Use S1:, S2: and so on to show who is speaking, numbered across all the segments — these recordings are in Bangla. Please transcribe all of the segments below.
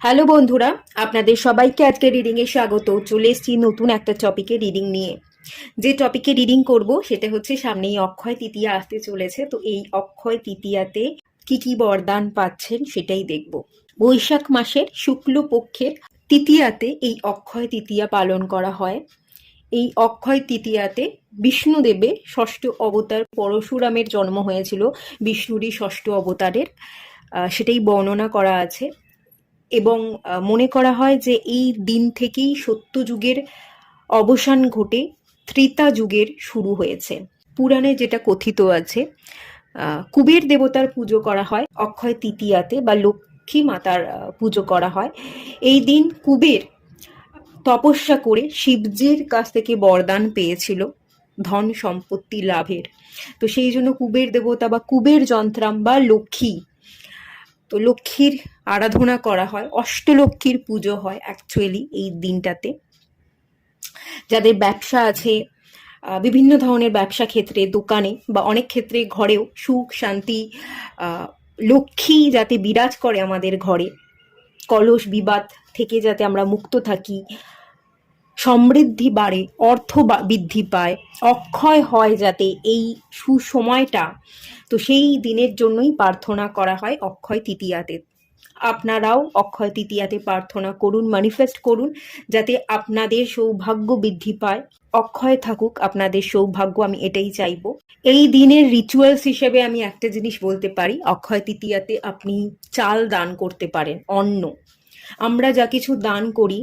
S1: হ্যালো বন্ধুরা, আপনাদের সবাইকে আজকে রিডিংয়ে স্বাগত। চলে এসেছি নতুন একটা টপিকে রিডিং নিয়ে। যে টপিকে রিডিং করব সেটা হচ্ছে সামনেই অক্ষয় তৃতীয়া আসতে চলেছে। তো এই অক্ষয় তৃতীয়াতে কি কি বরদান পাচ্ছেন সেটাই দেখব। বৈশাখ মাসের শুক্লপক্ষের তৃতীয়াতে এই অক্ষয় তৃতীয়া পালন করা হয়। এই অক্ষয় তৃতীয়াতে বিষ্ণুদেবের ষষ্ঠ অবতার পরশুরামের জন্ম হয়েছিল, বিষ্ণুরই ষষ্ঠ অবতারের। সেটাই বর্ণনা করা আছে এবং মনে করা হয় যে এই দিন থেকেই সত্যযুগের অবসান ঘটে ত্রেতা যুগের শুরু হয়েছে। পুরাণে যেটা কথিত আছে, কুবের দেবতার পুজো করা হয় অক্ষয় তৃতীয়াতে, বা লক্ষ্মী মাতার পুজো করা হয় এই দিন। কুবের তপস্যা করে শিবজির কাছ থেকে বরদান পেয়েছিল ধন সম্পত্তি লাভের। তো সেই জন্য কুবের দেবতা বা কুবের যন্ত্রাম বা লক্ষ্মী, তো লক্ষ্মীর আরাধনা করা হয়, অষ্টলক্ষ্মীর পুজো হয় অ্যাকচুয়ালি এই দিনটাতে। যাদের ব্যবসা আছে, বিভিন্ন ধরনের ব্যবসা ক্ষেত্রে, দোকানে বা অনেক ক্ষেত্রে ঘরেও সুখ শান্তি, লক্ষ্মী যাতে বিরাজ করে আমাদের ঘরে, কলস বিবাদ থেকে যাতে আমরা মুক্ত থাকি, সমৃদ্ধি বাড়ে, অর্থ বৃদ্ধি পায়, অক্ষয় হয় যাতে এই সুসময়টা, তো সেই দিনের জন্যই প্রার্থনা করা হয় অক্ষয় তৃতীয়াতে। আপনারাও অক্ষয় তৃতীয়াতে প্রার্থনা করুন, ম্যানিফেস্ট করুন যাতে আপনাদের সৌভাগ্য বৃদ্ধি পায়, অক্ষয় থাকুক আপনাদের সৌভাগ্য, আমি এটাই চাইবো। এই দিনের রিচুয়ালস হিসেবে আমি একটা জিনিস বলতে পারি, অক্ষয় তৃতীয়াতে আপনি চাল দান করতে পারেন, অন্ন। আমরা যা কিছু দান করি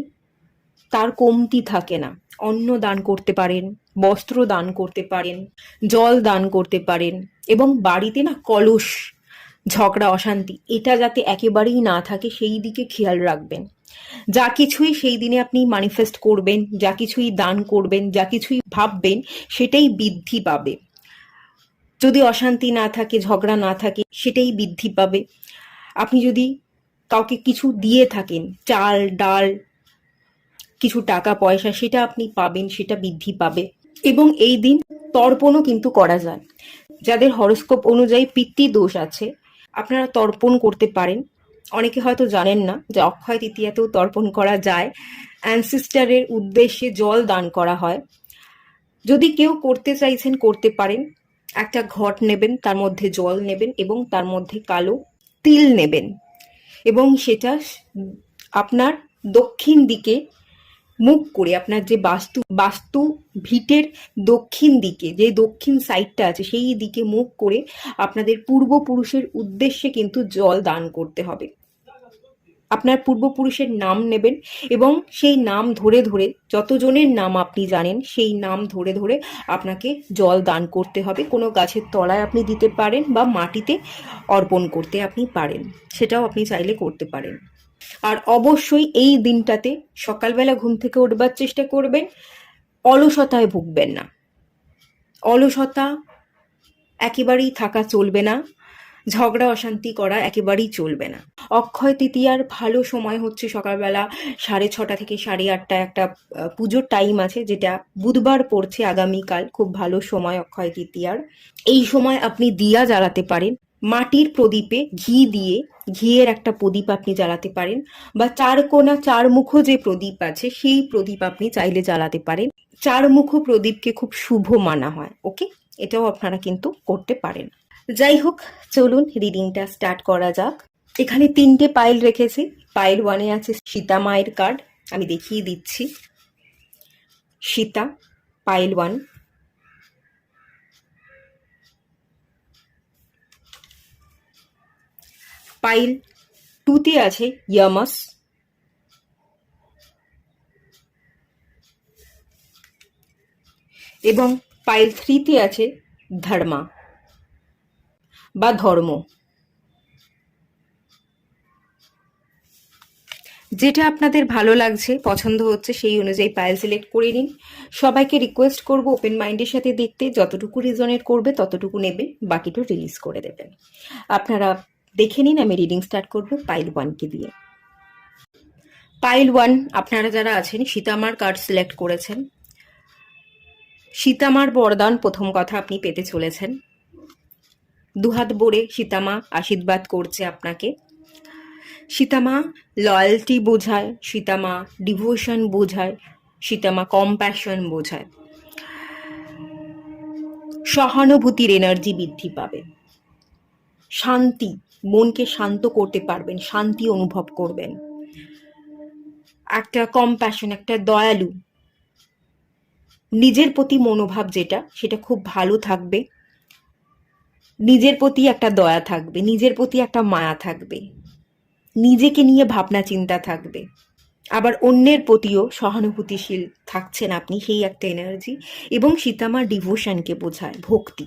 S1: তার কমতি থাকে না। অন্ন দান করতে পারেন, বস্ত্র দান করতে পারেন, জল দান করতে পারেন, এবং বাড়িতে না কলস, ঝগড়া অশান্তি এটা যাতে একেবারেই না থাকে সেই দিকে খেয়াল রাখবেন। যা কিছুই সেই দিনে আপনি ম্যানিফেস্ট করবেন, যা কিছুই দান করবেন, যা কিছুই ভাববেন সেটাই বৃদ্ধি পাবে। যদি অশান্তি না থাকে, ঝগড়া না থাকে, সেটাই বৃদ্ধি পাবে। আপনি যদি কাউকে কিছু দিয়ে থাকেন, চাল ডাল কিছু টাকা পয়সা, সেটা আপনি পাবেন, সেটা বৃদ্ধি পাবে। এবং এই দিন তর্পণও কিন্তু করা যায়। যাদের হরোস্কোপ অনুযায়ী পিতৃদোষ আছে, আপনারা তর্পণ করতে পারেন। অনেকে হয়তো জানেন না যে অক্ষয় তৃতীয়াতেও তর্পণ করা যায়। অ্যানসিস্টারের উদ্দেশ্যে জল দান করা হয়। যদি কেউ করতে চাইছেন করতে পারেন। একটা ঘট নেবেন, তার মধ্যে জল নেবেন এবং তার মধ্যে কালো তিল নেবেন, এবং সেটা আপনার দক্ষিণ দিকে মুখ করে, আপনার যে বাস্তু ভিটের দক্ষিণ দিকে যে দক্ষিণ সাইডটা আছে সেই দিকে মুখ করে আপনাদের পূর্বপুরুষের উদ্দেশ্যে কিন্তু জল দান করতে হবে। আপনার পূর্বপুরুষের নাম নেবেন এবং সেই নাম ধরে ধরে, যতজনের নাম আপনি জানেন সেই নাম ধরে ধরে আপনাকে জল দান করতে হবে। কোনো গাছের তলায় আপনি দিতে পারেন বা মাটিতে অর্পণ করতে আপনি পারেন, সেটাও আপনি চাইলে করতে পারেন। আর অবশ্যই এই দিনটাতে সকালবেলা ঘুম থেকে উঠবার চেষ্টা করবেন, অলসতায় ভুগবেন না। অলসতা একেবারেই থাকা চলবে না, ঝগড়া অশান্তি করা একেবারেই চলবে না। অক্ষয় তৃতীয়ার ভালো সময় হচ্ছে সকালবেলা 6:30 থেকে 8:30 একটা পুজোর টাইম আছে, যেটা বুধবার পড়ছে আগামীকাল। খুব ভালো সময় অক্ষয় তৃতীয়ার। এই সময় আপনি দিয়া জ্বালাতে পারেন, মাটির প্রদীপে ঘি দিয়ে, ঘিয়ের একটা প্রদীপ আপনি জ্বালাতে পারেন, বা চারকোনা চারমুখ যে প্রদীপ আছে সেই প্রদীপ আপনি চাইলে জ্বালাতে পারেন। চারমুখ প্রদীপকে খুব শুভ মানা হয়। ওকে, এটাও আপনারা কিন্তু করতে পারেন। যাই হোক, চলুন রিডিংটা স্টার্ট করা যাক। এখানে 3টে পাইল রেখেছি। পাইল 1-এ আছে সীতা মায়ের কার্ড, আমি দেখিয়ে দিচ্ছি। সীতা, পাইল 1। পাইল 2-তে আছে ইয়ামাস, এবং পাইল 3-তে আছে ধর্মা বা ধর্ম। যেটা আপনাদের ভালো লাগছে, পছন্দ হচ্ছে, সেই অনুযায়ী পাইল সিলেক্ট করে নিন। সবাইকে রিকোয়েস্ট করব ওপেন মাইন্ডের সাথে দেখতে, যতটুকু রিজনেট করবে ততটুকু নেবেন, বাকিটা রিলিজ করে দেবেন। আপনারা দেখে নিন, আমি রিডিং স্টার্ট করব পাইল 1কে দিয়ে। পাইল 1, আপনারা যারা আছেন সীতামার কার্ড সিলেক্ট করেছেন। সীতামার বরদান প্রথম কথা আপনি পেতে চলেছেন। দুহাত ভরে সীতামা আশীর্বাদ করছে আপনাকে। সীতামা লয়্যালটি বোঝায়, সীতামা ডিভোশন বোঝায়, সীতামা কম্প্যাশন বোঝায়। সহানুভূতির এনার্জি বৃদ্ধি পাবে, শান্তি, মনকে শান্ত করতে পারবেন, শান্তি অনুভব করবেন, একটা কম্প্যাশন, একটা দয়ালু, নিজের প্রতি মনোভাব যেটা সেটা খুব ভালো থাকবে, নিজের প্রতি একটা দয়া থাকবে, নিজের প্রতি একটা মায়া থাকবে, নিজেকে নিয়ে ভাবনা চিন্তা থাকবে, আবার অন্যের প্রতিও সহানুভূতিশীল থাকছেন আপনি, সেই একটা এনার্জি। এবং সীতামার ডিভোশনকে বোঝায়, ভক্তি,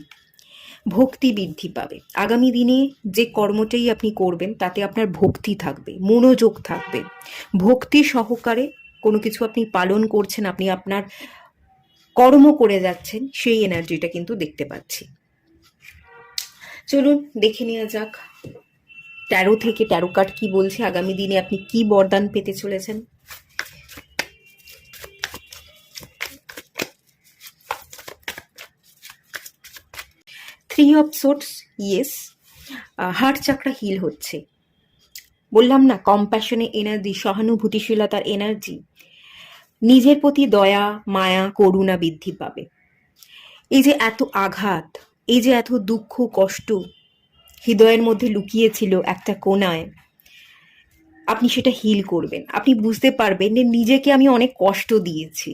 S1: ভক্তি বৃদ্ধি পাবে। আগামী দিনে যে কর্মটাই আপনি করবেন তাতে আপনার ভক্তি থাকবে, মনোযোগ থাকবে, ভক্তি সহকারে কোনো কিছু আপনি পালন করছেন, আপনি আপনার কর্ম করে যাচ্ছেন, সেই এনার্জিটা কিন্তু দেখতে পাচ্ছি। চলুন দেখে নেওয়া যাক 13 থেকে 13 কার্ড কি বলছে, আগামী দিনে আপনি কি বরদান পেতে চলেছেন। Three of swords, yes, heart chakra heal হচ্ছে, বললাম না, কম্প্যাশনের এনার্জি, সহানুভূতিশীলতার এনার্জি, নিজের প্রতি দয়া, মায়া, করুণা বৃদ্ধি পাবে। এই যে এত আঘাত, এই যে এত দুঃখ কষ্ট হৃদয়ের মধ্যে লুকিয়েছিল একটা কোণায়, আপনি সেটা হিল করবেন। আপনি বুঝতে পারবেন যে নিজেকে আমি অনেক কষ্ট দিয়েছি,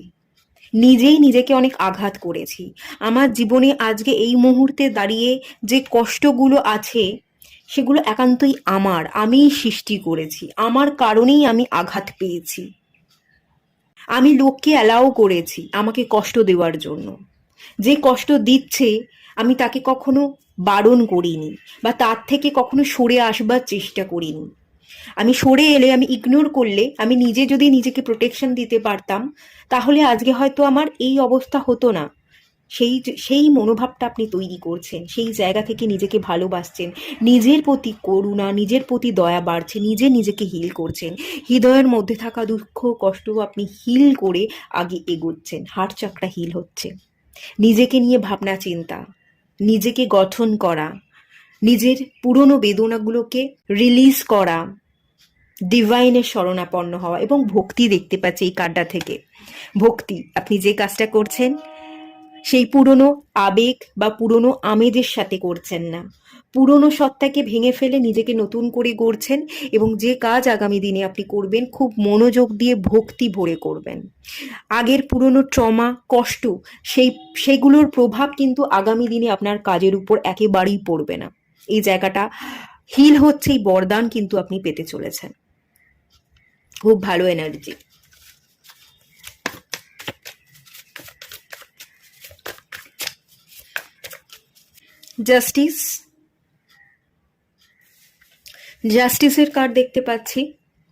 S1: নিজেই নিজেকে অনেক আঘাত করেছি। আমার জীবনে আজকে এই মুহূর্তে দাঁড়িয়ে যে কষ্টগুলো আছে সেগুলো একান্তই আমার, আমিই সৃষ্টি করেছি, আমার কারণেই আমি আঘাত পেয়েছি। আমি লোককে অ্যালাউ করেছি আমাকে কষ্ট দেওয়ার জন্য। যে কষ্ট দিচ্ছে আমি তাকে কখনো বারণ করিনি, বা তার থেকে কখনো সরে আসবার চেষ্টা করিনি। আমি সরে এলে, আমি ইগনোর করলে, আমি নিজে যদি নিজেকে প্রোটেকশন দিতে পারতাম, তাহলে আজকে হয়তো আমার এই অবস্থা হতো না। সেই মনোভাবটা আপনি তৈরি করছেন, সেই জায়গা থেকে নিজেকে ভালোবাসছেন, নিজের প্রতি করুণা, নিজের প্রতি দয়া বাড়ছে, নিজেকে হিল করছেন, হৃদয়ের মধ্যে থাকা দুঃখ কষ্ট আপনি হিল করে আগে এগোচ্ছেন, হার্ট চাকরা হিল হচ্ছে। নিজেকে নিয়ে ভাবনা চিন্তা, নিজেকে গঠন করা, নিজের পুরনো বেদনাগুলোকে রিলিজ করা, ডিভাইনের শরণাপন্ন হওয়া এবং ভক্তি দেখতে পাচ্ছি এই কার্ডটা থেকে। ভক্তি, আপনি যে কাজটা করছেন সেই পুরনো আবেগ বা পুরনো আমেজের সাথে করছেন না, পুরনো সত্তাকে ভেঙে ফেলে নিজেকে নতুন করে গড়ছেন। এবং যে কাজ আগামী দিনে আপনি করবেন খুব মনোযোগ দিয়ে ভক্তি ভরে করবেন। আগের পুরনো ট্রমা, কষ্ট, সেগুলোর প্রভাব কিন্তু আগামী দিনে আপনার কাজের উপর একেবারেই পড়বে না। এই জায়গাটা হিল হচ্ছে, এই বরদান কিন্তু আপনি পেতে চলেছেন। খুব ভালো এনার্জি। জাস্টিস, জাস্টিসের কার্ড দেখতে পাচ্ছি।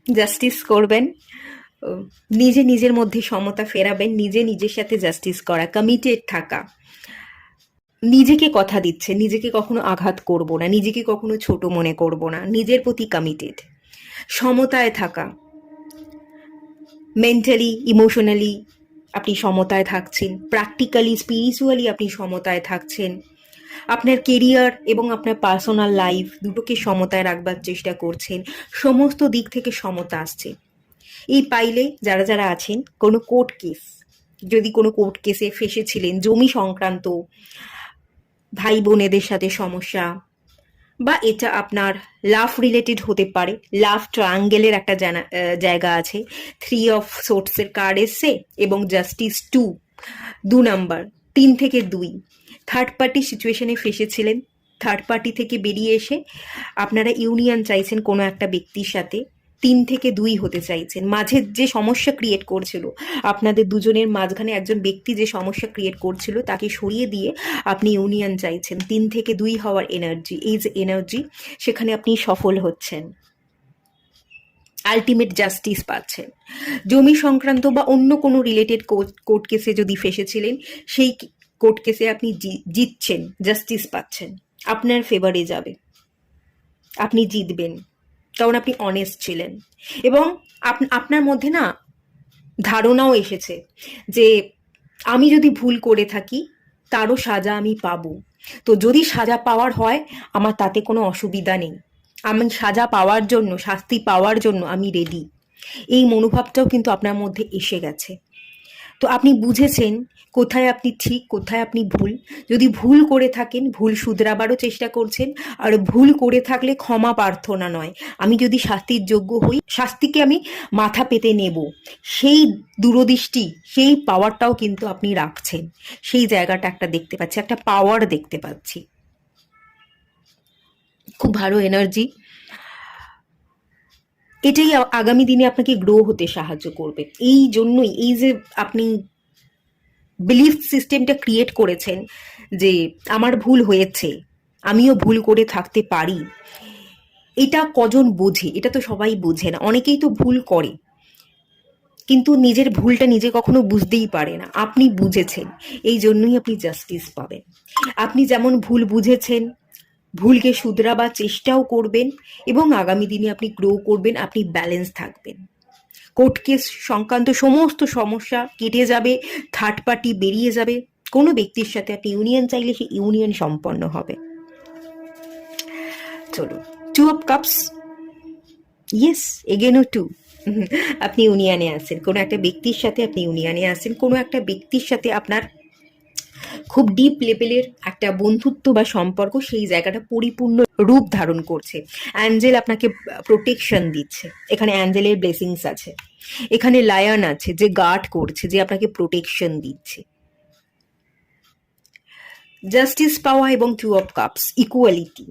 S1: জাস্টিস করবেন, নিজের মধ্যে সমতা ফেরাবেন, নিজের সাথে জাস্টিস করা, কমিটেড থাকা, নিজেকে কথা দিচ্ছে, নিজেকে কখনো আঘাত করব না, নিজেকে কখনো ছোট মনে করব না, নিজের প্রতি কমিটেড, সমতায় থাকা, মেন্টালি ইমোশনালি আপনি সমতায় থাকছেন, প্র্যাকটিক্যালি স্পিরিচুয়ালি আপনি সমতায় থাকছেন, আপনার কেরিয়ার এবং আপনার পার্সোনাল লাইফ দুটোকে সমতায় রাখবার চেষ্টা করছেন, সমস্ত দিক থেকে সমতা আসছে। এই পাইলে যারা আছেন, কোনো কোর্ট কেস, যদি কোনো কোর্ট কেসে ফেসেছিলেন, জমি সংক্রান্ত, ভাই বোনেদের সাথে সমস্যা, বা এটা আপনার লাভ রিলেটেড হতে পারে, লাভ ট্রায়াঙ্গেলের একটা জায়গা আছে, 3 অফ সোর্টসের কার্ড এসছে এবং জাস্টিস 2 নাম্বার, 3 থেকে 2, থার্ড পার্টি সিচুয়েশনে ফেসেছিলেন, থার্ড পার্টি থেকে বেরিয়ে এসে আপনারা ইউনিয়ন চাইছেন কোনো একটা ব্যক্তির সাথে, 3 থেকে 2 হতে চাইছেন। মাঝে যে সমস্যা ক্রিয়েট করছিল, আপনাদের দুজনের মাঝখানে একজন ব্যক্তি যে সমস্যা ক্রিয়েট করছিল তাকে সরিয়ে দিয়ে আপনি ইউনিয়ন চাইছেন, 3 থেকে 2 হওয়ার এনার্জি, এই যে এনার্জি, সেখানে আপনি সফল হচ্ছেন, আলটিমেট জাস্টিস পাচ্ছেন। জমি সংক্রান্ত বা অন্য কোনো রিলেটেড কোর্ট কেসে যদি ফেসেছিলেন, সেই কোর্ট কেসে আপনি জিতছেন, জাস্টিস পাচ্ছেন, আপনার ফেভারে যাবে, আপনি জিতবেন, কারণ আপনি অনেস্ট ছিলেন। এবং আপনার মধ্যে না ধারণাও এসেছে যে আমি যদি ভুল করে থাকি তারও সাজা আমি পাবো, তো যদি সাজা পাওয়ার হয় আমার তাতে কোনো অসুবিধা নেই, আমি সাজা পাওয়ার জন্য, শাস্তি পাওয়ার জন্য আমি রেডি, এই মনোভাবটাও কিন্তু আপনার মধ্যে এসে গেছে। তো আপনি বুঝেছেন কোথায় আপনি ঠিক, কোথায় আপনি ভুল। যদি ভুল করে থাকেন, ভুল শুধরাবারও চেষ্টা করছেন। আর ভুল করে থাকলে ক্ষমা প্রার্থনা নয়, আমি যদি শাস্তির যোগ্য হই, শাস্তিকে আমি মাথা পেতে নেব, সেই দূরদৃষ্টি, সেই পাওয়ারটাও কিন্তু আপনি রাখছেন। সেই জায়গাটা একটা দেখতে পাচ্ছি, একটা পাওয়ার দেখতে পাচ্ছি, খুব ভালো এনার্জি। এটাই আগামী দিনে আপনাকে গ্রো হতে সাহায্য করবে। এই জন্যই এই যে আপনি বিলিফ সিস্টেমটা ক্রিয়েট করেছেন যে আমার ভুল হয়েছে, আমিও ভুল করে থাকতে পারি, এটা কজন বোঝে? এটা তো সবাই বোঝে না। অনেকেই তো ভুল করে, কিন্তু নিজের ভুলটা নিজে কখনো বুঝতেই পারে না। আপনি বুঝেছেন, এই জন্যই আপনি জাস্টিস পাবেন। আপনি যেমন ভুল বুঝেছেন, ভুলকে শুধরাবার চেষ্টাও করবেন, এবং আগামী দিনে আপনি গ্রো করবেন, আপনি ব্যালেন্স থাকবেন। কোর্ট কেস সংক্রান্ত সমস্ত সমস্যা কেটে যাবে, থার্ড পার্টি বেরিয়ে যাবে। কোনো ব্যক্তির সাথে আপনি ইউনিয়ন চাইলে সেই ইউনিয়ন সম্পন্ন হবে। চলুন, 2 of Cups, ইয়েস, এগেনও 2। আপনি ইউনিয়নে আছেন, কোনো একটা ব্যক্তির সাথে আপনি ইউনিয়নে আছেন, কোনো একটা ব্যক্তির সাথে আপনার খুব ডিপ লেভেলের একটা বন্ধুত্ব বা সম্পর্ক, সেই জায়গাটা পরিপূর্ণ রূপ ধারণ করছে। অ্যাঞ্জেল আপনাকে প্রোটেকশন দিচ্ছে, এখানে অ্যাঞ্জেলের ব্লেসিংস আছে, এখানে লায়ন আছে যে গার্ড করছে, যে আপনাকে প্রোটেকশন দিচ্ছে। জাস্টিস পাওয়া এবং 2 of Cups, ইকুয়ালিটি।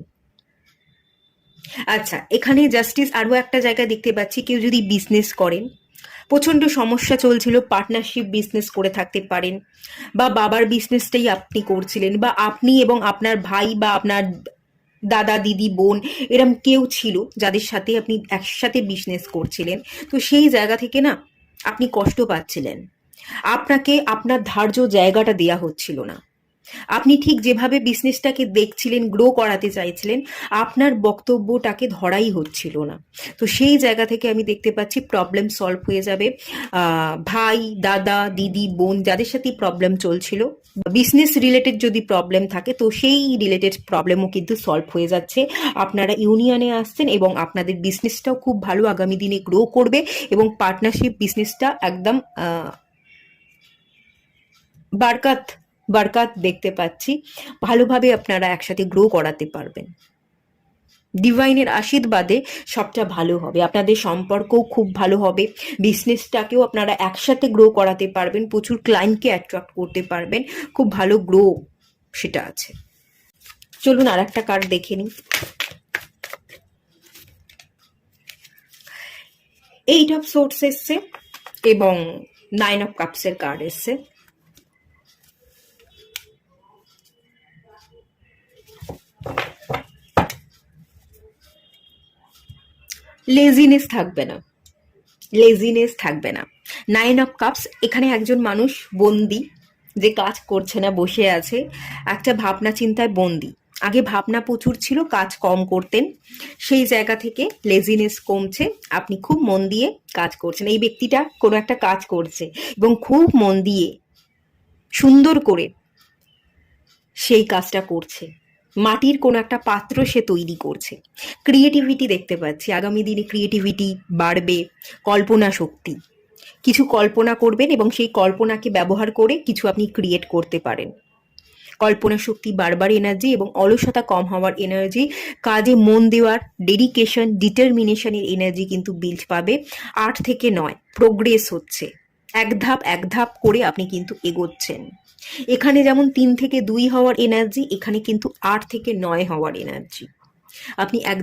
S1: আচ্ছা, এখানে জাস্টিস আরও একটা জায়গায় দেখতে পাচ্ছি, কেউ যদি বিজনেস করেন, প্রচণ্ড সমস্যা চলছিল, পার্টনারশিপ বিজনেস করে থাকতে পারেন, বা বাবার বিজনেসটাই আপনি করছিলেন, বা আপনি এবং আপনার ভাই বা আপনার দাদা দিদি বোন এরম কেউ ছিল যাদের সাথে আপনি একসাথে বিজনেস করছিলেন। তো সেই জায়গা থেকে না আপনি কষ্ট পাচ্ছিলেন, আপনাকে আপনার ধার্য জায়গাটা দেয়া হচ্ছিল না। আপনি ঠিক যেভাবে বিজনেসটাকে দেখছিলেন, গ্রো করাতে চাইছিলেন, আপনার বক্তব্যটাকে ধরাই হচ্ছিল না। তো সেই জায়গা থেকে আমি দেখতে পাচ্ছি প্রবলেম সলভ হয়ে যাবে। ভাই দাদা দিদি বোন যাদের সাথে প্রবলেম চলছিল, বিজনেস রিলেটেড যদি প্রবলেম থাকে, তো সেই রিলেটেড প্রবলেমও কিন্তু সলভ হয়ে যাচ্ছে। আপনারা ইউনিয়নে আসছেন এবং আপনাদের বিজনেসটাও খুব ভালো আগামী দিনে গ্রো করবে, এবং পার্টনারশিপ বিজনেসটা একদম বারকাত বারকাত দেখতে পাচ্ছি। ভালোভাবে আপনারা একসাথে গ্রো করাতে পারবেন। ডিভাইনের আশীর্বাদে সবটা ভালো হবে, আপনাদের সম্পর্কও খুব ভালো হবে, বিজনেসটাকেও আপনারা একসাথে গ্রো করাতে পারবেন, প্রচুর ক্লায়েন্টকে অ্যাট্রাক্ট করতে পারবেন, খুব ভালো গ্রো সেটা আছে। চলুন আর একটা কার্ড দেখে নিই। 8 of Swords এসছে এবং 9 of Cups এর কার্ড এসছে। লেজিনেস থাকবে না, লেজিনেস থাকবে না। 9 of Cups, এখানে একজন মানুষ বন্দি, যে কাজ করছে না, বসে আছে, একটা ভাবনা চিন্তায় বন্দি। আগে ভাবনা প্রচুর ছিল, কাজ কম করতেন, সেই জায়গা থেকে লেজিনেস কমছে, আপনি খুব মন দিয়ে কাজ করছেন। এই ব্যক্তিটা কোনো একটা কাজ করছে এবং খুব মন দিয়ে সুন্দর করে সেই কাজটা করছে। মাটির কোনো একটা পাত্র সে তৈরি করছে। ক্রিয়েটিভিটি দেখতে পাচ্ছি, আগামী দিনে ক্রিয়েটিভিটি বাড়বে, কল্পনা শক্তি, কিছু কল্পনা করবেন এবং সেই কল্পনাকে ব্যবহার করে কিছু আপনি ক্রিয়েট করতে পারেন। কল্পনা শক্তি বারবার এনার্জি এবং অলসতা কম হওয়ার এনার্জি, কাজে মন দেওয়ার ডেডিকেশন ডিটারমিনেশনের এনার্জি কিন্তু বিল্ড পাবে। 8 থেকে 9 প্রোগ্রেস হচ্ছে, এক ধাপ এক ধাপ করে আপনি কিন্তু এগোচ্ছেন। এখানে যেমন 3 থেকে 2 হওয়ার এনার্জি, এখানে কিন্তু 8 থেকে 9 হওয়ার এনার্জি। আপনি এক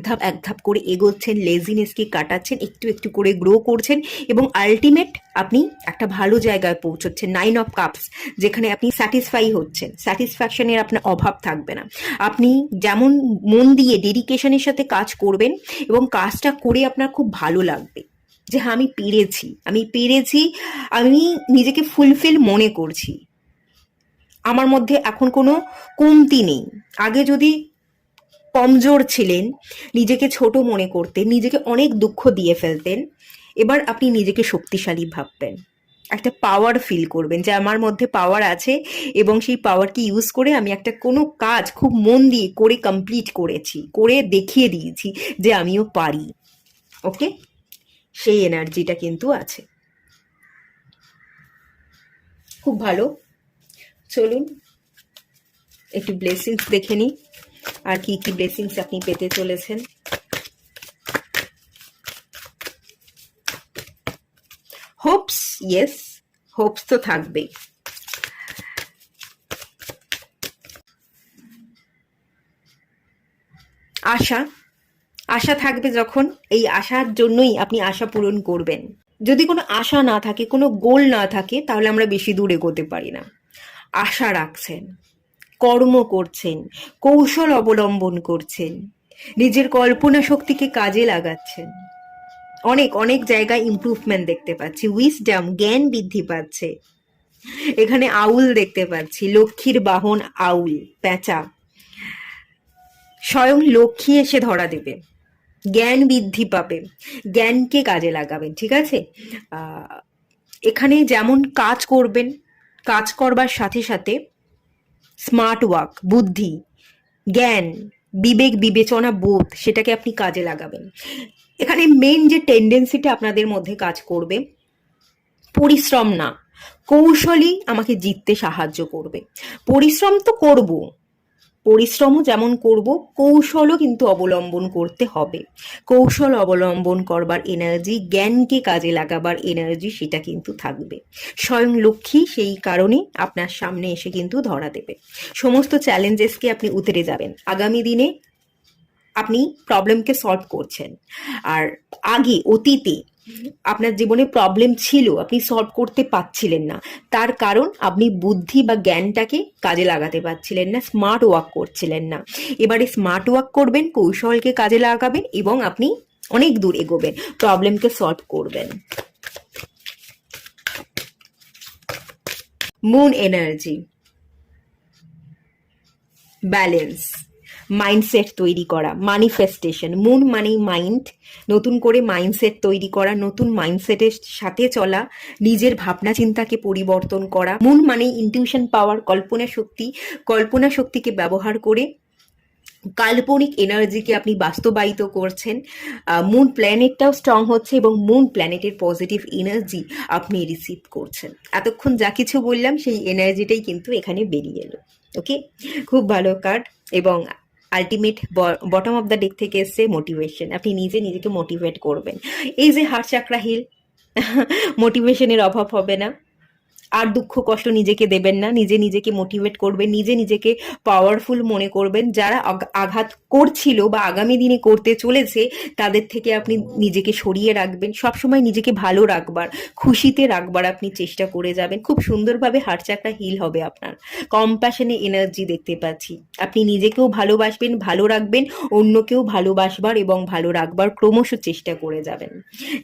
S1: ধাপ করে এগোচ্ছেন, লেজিনেসকে কাটাচ্ছেন, একটু একটু করে গ্রো করছেন, এবং আলটিমেট আপনি একটা ভালো জায়গায় পৌঁছচ্ছেন। 9 of Cups, যেখানে আপনি স্যাটিসফাই হচ্ছেন, স্যাটিসফ্যাকশনের আপনার অভাব থাকবে না। আপনি যেমন মন দিয়ে ডেডিকেশনের সাথে কাজ করবেন এবং কাজটা করে আপনার খুব ভালো লাগবে, যে হ্যাঁ আমি পেরেছি, আমি পেরেছি, আমি নিজেকে ফুলফিল মনে করছি, আমার মধ্যে এখন কোনো কমতি নেই। আগে যদি কমজোর ছিলেন, নিজেকে ছোট মনে করতেন, নিজেকে অনেক দুঃখ দিয়ে ফেলতেন, এবার আপনি নিজেকে শক্তিশালী ভাববেন। একটা পাওয়ার ফিল করবেন যে আমার মধ্যে পাওয়ার আছে এবং সেই পাওয়ারকে ইউজ করে আমি একটা কোনো কাজ খুব মন দিয়ে করে কমপ্লিট করেছি, করে দেখিয়ে দিয়েছি যে আমিও পারি। ওকে, সেই এনার্জিটা কিন্তু আছে। খুব ভালো। চলুন একটু ব্লেসিংস দেখে নিই, আর কি কি ব্লেসিংস আপনি পেতে চলেছেন। হোপস, ইয়েস, হোপস তো থাকবেই। আশা, আশা থাকবে যখন, এই আশার জন্যই আপনি আশা পূরণ করবেন। যদি কোনো আশা না থাকে, কোনো গোল না থাকে, তাহলে আমরা বেশি দূর এগোতে পারি না। আশা রাখছেন, কর্ম করছেন, কৌশল অবলম্বন করছেন, নিজের কল্পনা শক্তিকে কাজে লাগাচ্ছেন। অনেক অনেক জায়গায় ইমপ্রুভমেন্ট দেখতে পাচ্ছি, উইজডম, জ্ঞান বৃদ্ধি পাচ্ছে। এখানে আউল দেখতে পাচ্ছি, লক্ষ্মীর বাহন আউল, পেঁচা। স্বয়ং লক্ষ্মী এসে ধরা দেবে, জ্ঞান বৃদ্ধি পাবে, জ্ঞানকে কাজে লাগাবেন। ঠিক আছে, এখানে যেমন কাজ করবেন, কাজ করবার সাথে সাথে স্মার্ট ওয়ার্ক, বুদ্ধি, জ্ঞান, বিবেক, বিবেচনা, বোধ, সেটাকে আপনি কাজে লাগাবেন। এখানে মেন যে টেন্ডেন্সিটা আপনাদের মধ্যে কাজ করবে, পরিশ্রম না, কৌশলই আমাকে জিততে সাহায্য করবে। পরিশ্রম তো করব, পরিশ্রমও যেমন করব, কৌশলও কিন্তু অবলম্বন করতে হবে। কৌশল অবলম্বন করবার এনার্জি, জ্ঞানকে কাজে লাগাবার এনার্জি, সেটা কিন্তু থাকবে। স্বয়ং লক্ষ্মী সেই কারণে আপনার সামনে এসে কিন্তু ধরা দেবে। সমস্ত চ্যালেঞ্জেসকে আপনি উতরে যাবেন। আগামী দিনে আপনি প্রবলেমকে সলভ করছেন, আর আগে অতীতে আপনার জীবনে প্রবলেম ছিল, আপনি সলভ করতে পারছিলেন না, তার কারণ আপনি বুদ্ধি বা জ্ঞানটাকে কাজে লাগাতে পারছিলেন না, স্মার্ট ওয়ার্ক করছিলেন না। এবারে স্মার্ট ওয়ার্ক করবেন, কৌশলকে কাজে লাগাবেন এবং আপনি অনেক দূর এগোবেন, প্রবলেমকে সলভ করবেন। মুন এনার্জি, ব্যালেন্স, মাইন্ডসেট তৈরি করা, ম্যানিফেস্টেশন। মুন মানেই মাইন্ড, নতুন করে মাইন্ডসেট তৈরি করা, নতুন মাইন্ডসেটের সাথে চলা, নিজের ভাবনা চিন্তাকে পরিবর্তন করা। মুন মানেই ইনটিউশন পাওয়ার, কল্পনা শক্তি, কল্পনা শক্তিকে ব্যবহার করে কাল্পনিক এনার্জিকে আপনি বাস্তবায়িত করছেন। মুন প্ল্যানেটটাও স্ট্রং হচ্ছে এবং মুন প্ল্যানেটের পজিটিভ এনার্জি আপনি রিসিভ করছেন। এতক্ষণ যা কিছু বললাম সেই এনার্জিটাই কিন্তু এখানে বেরিয়ে এলো। ওকে, খুব ভালো কার্ড। এবং ultimate bottom of the deck থেকে এসছে মোটিভেশন। আপনি নিজে নিজেকে মোটিভেট করবেন। এই যে হার্ট চাকরা হিল, মোটিভেশনের অভাব হবে না। আর দুঃখ কষ্ট নিজেকে দেবেন না, নিজে নিজেকে মোটিভেট করবেন, নিজে নিজেকে পাওয়ারফুল মনে করবেন। যারা আঘাত করছিল বা আগামী দিনে করতে চলেছে, তাদের থেকে আপনি নিজেকে সরিয়ে রাখবেন। সবসময় নিজেকে ভালো রাখবার, খুশিতে রাখবার আপনি চেষ্টা করে যাবেন। খুব সুন্দরভাবে হার্ট চাকরা হিল হবে আপনার। কম্প্যাশনে এনার্জি দেখতে পাচ্ছি। আপনি নিজেকেও ভালোবাসবেন, ভালো রাখবেন, অন্যকেও ভালোবাসবার এবং ভালো রাখবার ক্রমশ চেষ্টা করে যাবেন।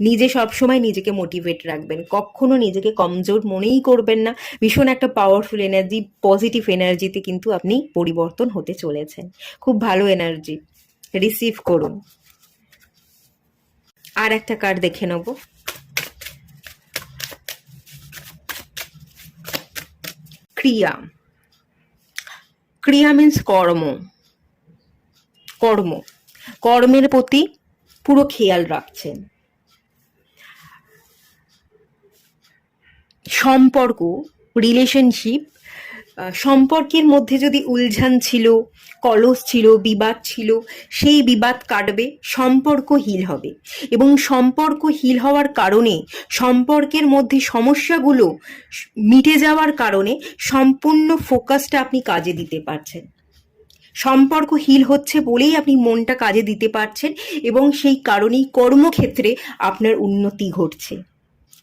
S1: নিজে সবসময় নিজেকে মোটিভেট রাখবেন, কখনো নিজেকে কমজোর মনেই করবেন না। ভীষণ একটা পাওয়ারফুল এনার্জি, পজিটিভ এনার্জিতে কিন্তু আপনি পরিবর্তন হতে চলেছেন। খুব ভালো এনার্জি, রিসিভ করুন। আর একটা কার্ড দেখে নেব। ক্রিয়া, ক্রিয়া মিন্স কর্ম, কর্ম, কর্মের প্রতি পুরো খেয়াল রাখছেন। সম্পর্ক, রিলেশনশিপ, সম্পর্কের মধ্যে যদি উলঝান ছিল, কলস ছিল, বিবাদ ছিল, সেই বিবাদ কাটবে, সম্পর্ক হিল হবে। এবং সম্পর্ক হিল হওয়ার কারণে, সম্পর্কের মধ্যে সমস্যাগুলো মিটে যাওয়ার কারণে সম্পূর্ণ ফোকাসটা আপনি কাজে দিতে পারছেন। সম্পর্ক হিল হচ্ছে বলেই আপনি মনটা কাজে দিতে পারছেন এবং সেই কারণেই কর্মক্ষেত্রে আপনার উন্নতি ঘটছে।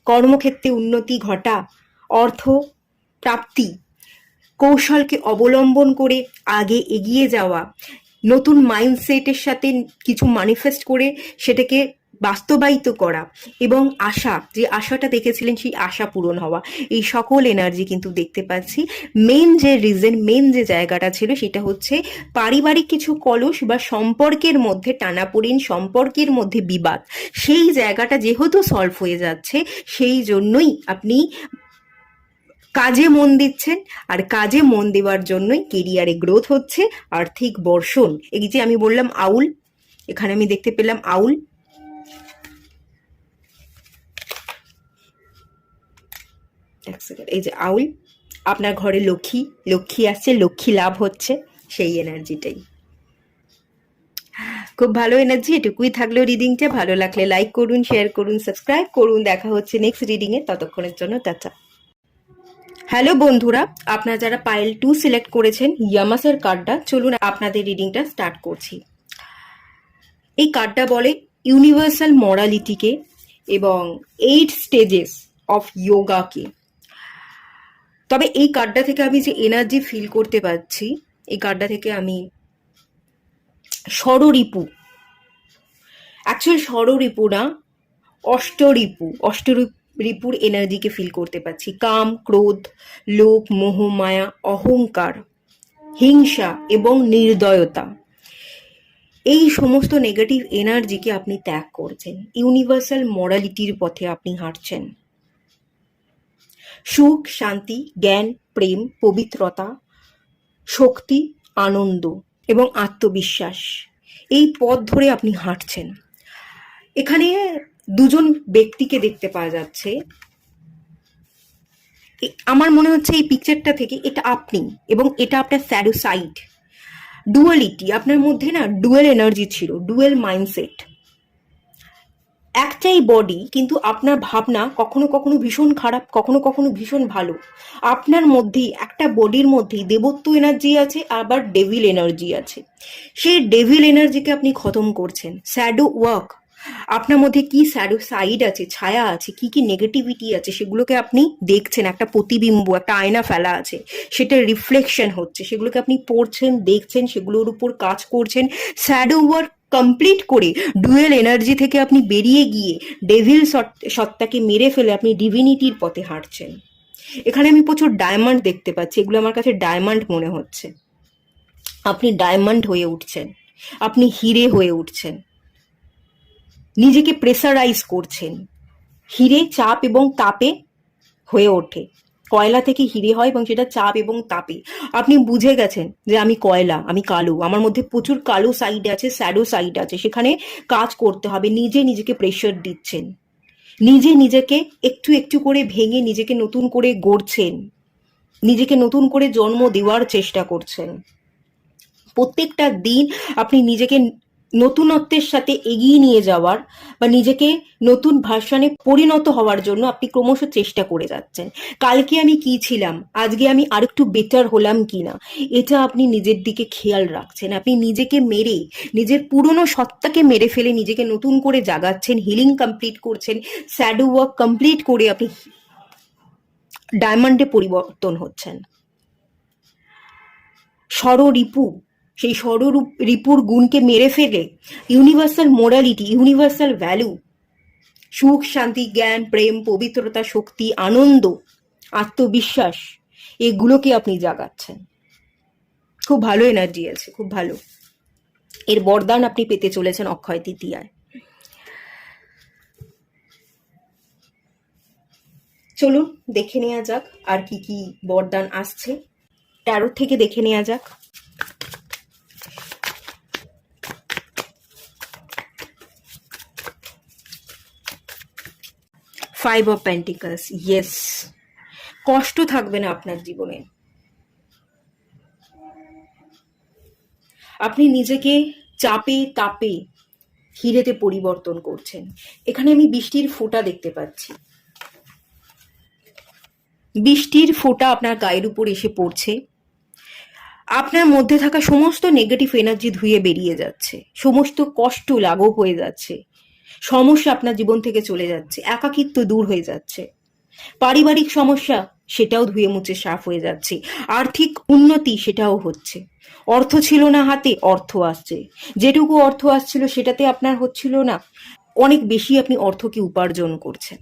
S1: কর্মক্ষেত্রে উন্নতি ঘটা, অর্থ প্রাপ্তি, কৌশলকে অবলম্বন করে আগে এগিয়ে যাওয়া, নতুন মাইন্ডসেটের সাথে কিছু ম্যানিফেস্ট করে সেটাকে বাস্তবায়িত করা এবং আশা, যে আশাটা দেখেছিলেন সেই আশা পূরণ হওয়া, এই সকল এনার্জি কিন্তু দেখতে পাচ্ছি। মেন যে রিজন, মেন যে জায়গাটা ছিল সেটা হচ্ছে পারিবারিক কিছু কলস বা সম্পর্কের মধ্যে টানাপোড়েন, সম্পর্কের মধ্যে বিবাদ, সেই জায়গাটা যেহেতু সলভ হয়ে যাচ্ছে, সেই জন্যই আপনি কাজে মন দিচ্ছেন, আর কাজে মন দেওয়ার জন্যই কেরিয়ারে গ্রোথ হচ্ছে, আর্থিক বর্ষণ। এই যে আমি বললাম আউল, এখানে আমি দেখতে পেলাম আউল। এক সেকেন্ড, এই যে আউল, আপনার ঘরে লক্ষ্মী, লক্ষ্মী আসছে, লক্ষ্মী লাভ হচ্ছে, সেই এনার্জিটাই। খুব ভালো এনার্জি। এটুকুই থাকলো রিডিংটা। ভালো লাগলে লাইক করুন, শেয়ার করুন, সাবস্ক্রাইব করুন। দেখা হচ্ছে নেক্সট রিডিংয়ে, ততক্ষণের জন্য টাটা। হ্যালো বন্ধুরা, আপনারা যারা পাইল 2 সিলেক্ট করেছেন ইয়ামাসের কার্ডটা, চলুন আপনাদের রিডিংটা স্টার্ট করছি। এই কার্ডটা বলে ইউনিভার্সাল মরালিটিকে এবং 8 স্টেজেস অফ যোগাকে। তবে এই কার্ডটা থেকে আমি যে এনার্জি ফিল করতে পারছি, এই কার্ডটা থেকে আমি ষড়রিপু, অ্যাকচুয়াল ষড়রিপু না, অষ্টরিপুর এনার্জিকে ফিল করতে পারছি। কাম, ক্রোধ, লোভ, মোহ, মায়া, অহংকার, হিংসা এবং নির্দয়তা, এই সমস্ত নেগেটিভ এনার্জিকে আপনি ত্যাগ করছেন। ইউনিভার্সাল মরালিটির পথে আপনি হাঁটছেন। সুখ, শান্তি, জ্ঞান, প্রেম, পবিত্রতা, শক্তি, আনন্দ এবং আত্মবিশ্বাস, এই পথ ধরে আপনি হাঁটছেন। এখানে দুজন ব্যক্তিকে দেখতে পাওয়া যাচ্ছে। আমার মনে হচ্ছে এই পিকচারটা থেকে এটা আপনি এবং এটা আপনার স্যাডো সাইড। ডুয়ালিটি, আপনার মধ্যে না ডুয়েল এনার্জি ছিল, ডুয়েল মাইন্ডসেট। একটাই বডি, কিন্তু আপনার ভাবনা কখনো কখনো ভীষণ খারাপ, কখনো কখনো ভীষণ ভালো। আপনার মধ্যেই, একটা বডির মধ্যেই দেবত্ব এনার্জি আছে, আবার ডেভিল এনার্জি আছে। সেই ডেভিল এনার্জিকে আপনি খতম করছেন। শ্যাডো ওয়ার্ক, আপনার মধ্যে কি শ্যাডো সাইড আছে, ছায়া আছে, কি কি নেগেটিভিটি আছে, সেগুলোকে আপনি দেখছেন। একটা প্রতিবিম্ব, একটা আয়না ফেলা আছে, সেটা রিফ্লেকশন হচ্ছে, সেগুলোকে আপনি পড়ছেন, দেখছেন, সেগুলোর উপর কাজ করছেন। শ্যাডো ওয়ার্ক কমপ্লিট করে ডুয়েল এনার্জি থেকে আপনি বেরিয়ে গিয়ে ডেভিল সত্তাকে মেরে ফেলে আপনি ডিভিনিটির পথে হাঁটছেন। এখানে আমি প্রচুর ডায়মন্ড দেখতে পাচ্ছি, এগুলো আমার কাছে ডায়মন্ড মনে হচ্ছে। আপনি ডায়মন্ড হয়ে উঠছেন, আপনি হিরে হয়ে উঠছেন, নিজেকে প্রেসারাইজ করছেন। হিরে চাপ এবং তাপে হয়ে ওঠে, কয়লা থেকে হিরে হয় এবং সেটা চাপ এবং তাপে। আপনি বুঝে গেছেন যে আমি কয়লা, আমি কালো, আমার মধ্যে প্রচুর কালো সাইড আছে, স্যাডো সাইড আছে, সেখানে কাজ করতে হবে। নিজে নিজেকে প্রেশার দিচ্ছেন, নিজে নিজেকে একটু একটু করে ভেঙে নিজেকে নতুন করে গড়ছেন, নিজেকে নতুন করে জন্ম দেওয়ার চেষ্টা করছেন। প্রত্যেকটা দিন আপনি নিজেকে নতুনত্বের সাথে এগিয়ে নিয়ে যাওয়ার বা নিজেকে নতুন ভার্সনে পরিণত হওয়ার জন্য আপনি ক্রমশ চেষ্টা করে যাচ্ছেন। কালকে আমি কি ছিলাম, আজকে আমি আরেকটু বেটার হলাম কিনা, এটা আপনি নিজের দিকে খেয়াল রাখছেন। আপনি নিজেকে মেরে, নিজের পুরনো সত্তাকে মেরে ফেলে নিজেকে নতুন করে জাগাচ্ছেন, হিলিং কমপ্লিট করছেন, শ্যাডো ওয়ার্ক কমপ্লিট করে আপনি ডায়মন্ডে পরিবর্তন হচ্ছেন। ষড়রিপু, সেই রিপুর গুণকে মেরে ফেলে ইউনিভার্সাল মোরালিটি, ইউনিভার্সাল ভ্যালু, সুখ, শান্তি, জ্ঞান, প্রেম, পবিত্রতা, শক্তি, আনন্দ, আত্মবিশ্বাস, এগুলোকে আপনি জাগাচ্ছেন। খুব ভালো এনার্জি আছে, খুব ভালো। এর বরদান আপনি পেতে চলেছেন অক্ষয় তৃতীয়ায়। চলুন দেখে নেওয়া যাক আর কি কি বরদান আসছে, ট্যারো থেকে দেখে নেওয়া যাক। ফাইভ অফ পেন্টিকলস, ইয়েস, কষ্ট থাকবে না আপনার জীবনে। আপনি নিজেকে চাপে তাপে হিরেতে পরিবর্তন করছেন। এখানে আমি বৃষ্টির ফোঁটা দেখতে পাচ্ছি, বৃষ্টির ফোঁটা আপনার গায়ের উপর এসে পড়ছে। আপনার মধ্যে থাকা সমস্ত নেগেটিভ এনার্জি ধুয়ে বেরিয়ে যাচ্ছে, সমস্ত কষ্ট লাঘব হয়ে যাচ্ছে, সমস্যা আপনার জীবন থেকে চলে যাচ্ছে, একাকিত্ব দূর হয়ে যাচ্ছে, পারিবারিক সমস্যা সেটাও ধুয়ে মুছে সাফ হয়ে যাচ্ছে, আর্থিক উন্নতি সেটাও হচ্ছে। অর্থ ছিল না হাতে, অর্থ আসছে, যেটুকু অর্থ আসছিল সেটাতে আপনার হচ্ছিল না, অনেক বেশি আপনি অর্থকে উপার্জন করছেন।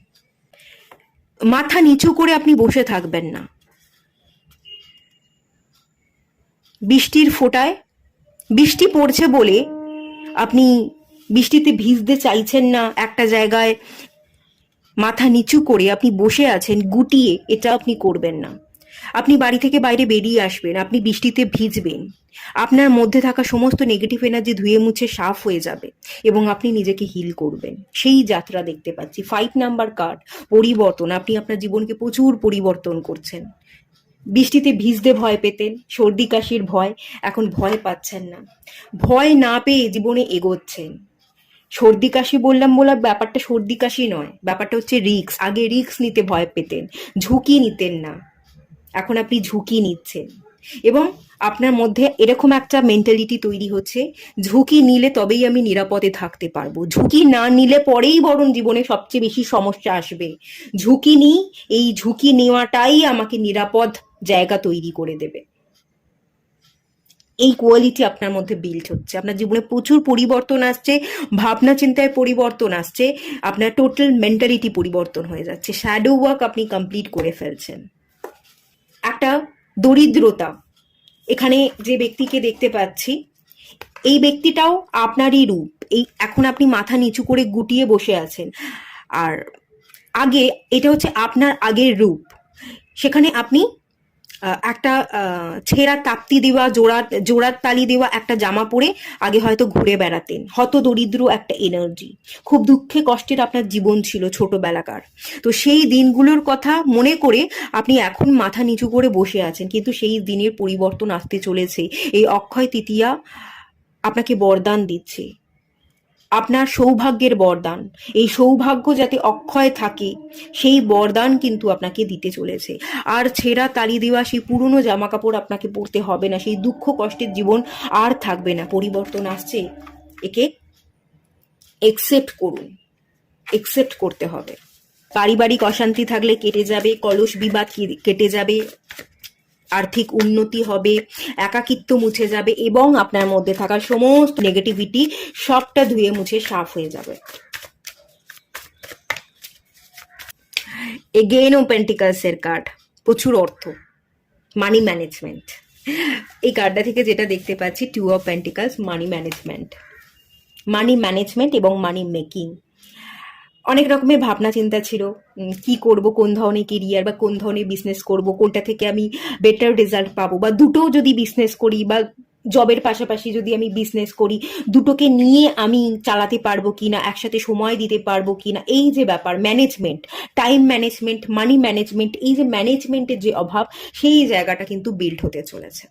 S1: মাথা নিচু করে আপনি বসে থাকবেন না। বৃষ্টির ফোঁটায়, বৃষ্টি পড়ছে বলে আপনি বৃষ্টিতে ভিজতে চাইছেন না, একটা জায়গায় মাথা নিচু করে আপনি বসে আছেন গুটিয়ে, এটা আপনি করবেন না। আপনি বাড়ি থেকে বাইরে বেরিয়ে আসবেন, আপনি বৃষ্টিতে ভিজবেন, আপনার মধ্যে থাকা সমস্ত নেগেটিভ এনার্জি ধুয়ে মুছে সাফ হয়ে যাবে এবং আপনি নিজেকে হিল করবেন। সেই যাত্রা দেখতে পাচ্ছি। 5 নাম্বার কার্ড, পরিবর্তন। আপনি আপনার জীবনকে প্রচুর পরিবর্তন করছেন। বৃষ্টিতে ভিজতে ভয় পেতেন, সর্দি কাশির ভয়, এখন ভয় পাচ্ছেন না। ভয় না পেয়ে জীবনে এগোচ্ছেন। সর্দি কাশি বললাম ব্যাপারটা সর্দি কাশি নয়, ব্যাপারটা হচ্ছে রিস্ক। আগে রিস্ক নিতে ভয় পেতেন, ঝুঁকি নিতেন না, এখন আপনি ঝুঁকি নিচ্ছেন এবং আপনার মধ্যে এরকম একটা মেন্টালিটি তৈরি হচ্ছে, ঝুঁকি নিলে তবেই আমি নিরাপদে থাকতে পারবো, ঝুঁকি না নিলে পরেই বরং জীবনে সবচেয়ে বেশি সমস্যা আসবে। ঝুঁকি নিই, এই ঝুঁকি নেওয়াটাই আমাকে নিরাপদ জায়গা তৈরি করে দেবে। এই কোয়ালিটি আপনার মধ্যে বিল্ড হচ্ছে। আপনার জীবনে প্রচুর পরিবর্তন আসছে, ভাবনা চিন্তায় পরিবর্তন আসছে, আপনার টোটাল মেন্টালিটি পরিবর্তন হয়ে যাচ্ছে। শ্যাডো ওয়ার্ক আপনি কমপ্লিট করে ফেলছেন। একটা দরিদ্রতা, এখানে যে ব্যক্তিকে দেখতে পাচ্ছি, এই ব্যক্তিটাও আপনারই রূপ। এই এখন আপনি মাথা নিচু করে গুটিয়ে বসে আছেন, আর আগে এটা হচ্ছে আপনার আগের রূপ। সেখানে আপনি একটা ছেঁড়া তাপ্তি দেওয়া, জোড়ার তালি দেওয়া একটা জামা পরে আগে হয়তো ঘুরে বেড়াতেন। হত দরিদ্র একটা এনার্জি, খুব দুঃখে কষ্টের আপনার জীবন ছিল ছোটবেলাকার। তো সেই দিনগুলোর কথা মনে করে আপনি এখন মাথা নিচু করে বসে আছেন, কিন্তু সেই দিনের পরিবর্তন আসতে চলেছে। এই অক্ষয় তৃতীয়া আপনাকে বরদান দিচ্ছে, আপনার সৌভাগ্যের বরদান। এই সৌভাগ্য যাতে অক্ষয় থাকে সেই বরদান কিন্তু আপনাকে দিতে চলেছে। আর ছেঁড়া তালি দেওয়া সেই পুরনো জামা কাপড় আপনাকে পরতে হবে না, সেই দুঃখ কষ্টের জীবন আর থাকবে না। পরিবর্তন আসছে, একে একসেপ্ট করুন, একসেপ্ট করতে হবে। পারিবারিক অশান্তি থাকলে কেটে যাবে, কলশ বিবাদ কেটে যাবে, আর্থিক উন্নতি হবে, একাকিত্ব মুছে যাবে এবং আপনার মধ্যে থাকা সমস্ত নেগেটিভিটি সবটা ধুয়ে মুছে সাফ হয়ে যাবে। এগেইন ও পেন্টিকালসের কার্ড, প্রচুর অর্থ, মানি ম্যানেজমেন্ট। এই কার্ডটা থেকে যেটা দেখতে পাচ্ছি, 2 of pentacles, money management, money management এবং মানি মেকিং। অনেক রকমের ভাবনা চিন্তা ছিল, কি করব, কোন ধরনের কেরিয়ার বা কোন ধরনের বিজনেস করব, কোনটা থেকে আমি বেটার রেজাল্ট পাবো, বা দুটো যদি বিজনেস করি বা জবের পাশাপাশি যদি আমি বিজনেস করি, দুটোকে নিয়ে আমি চালাতে পারবো কিনা, একসাথে সময় দিতে পারবো কিনা। এই যে ব্যাপার management, time management, money management, এই যে ম্যানেজমেন্টের যে অভাব, সেই জায়গাটা কিন্তু বিল্ড হতে চলেছে।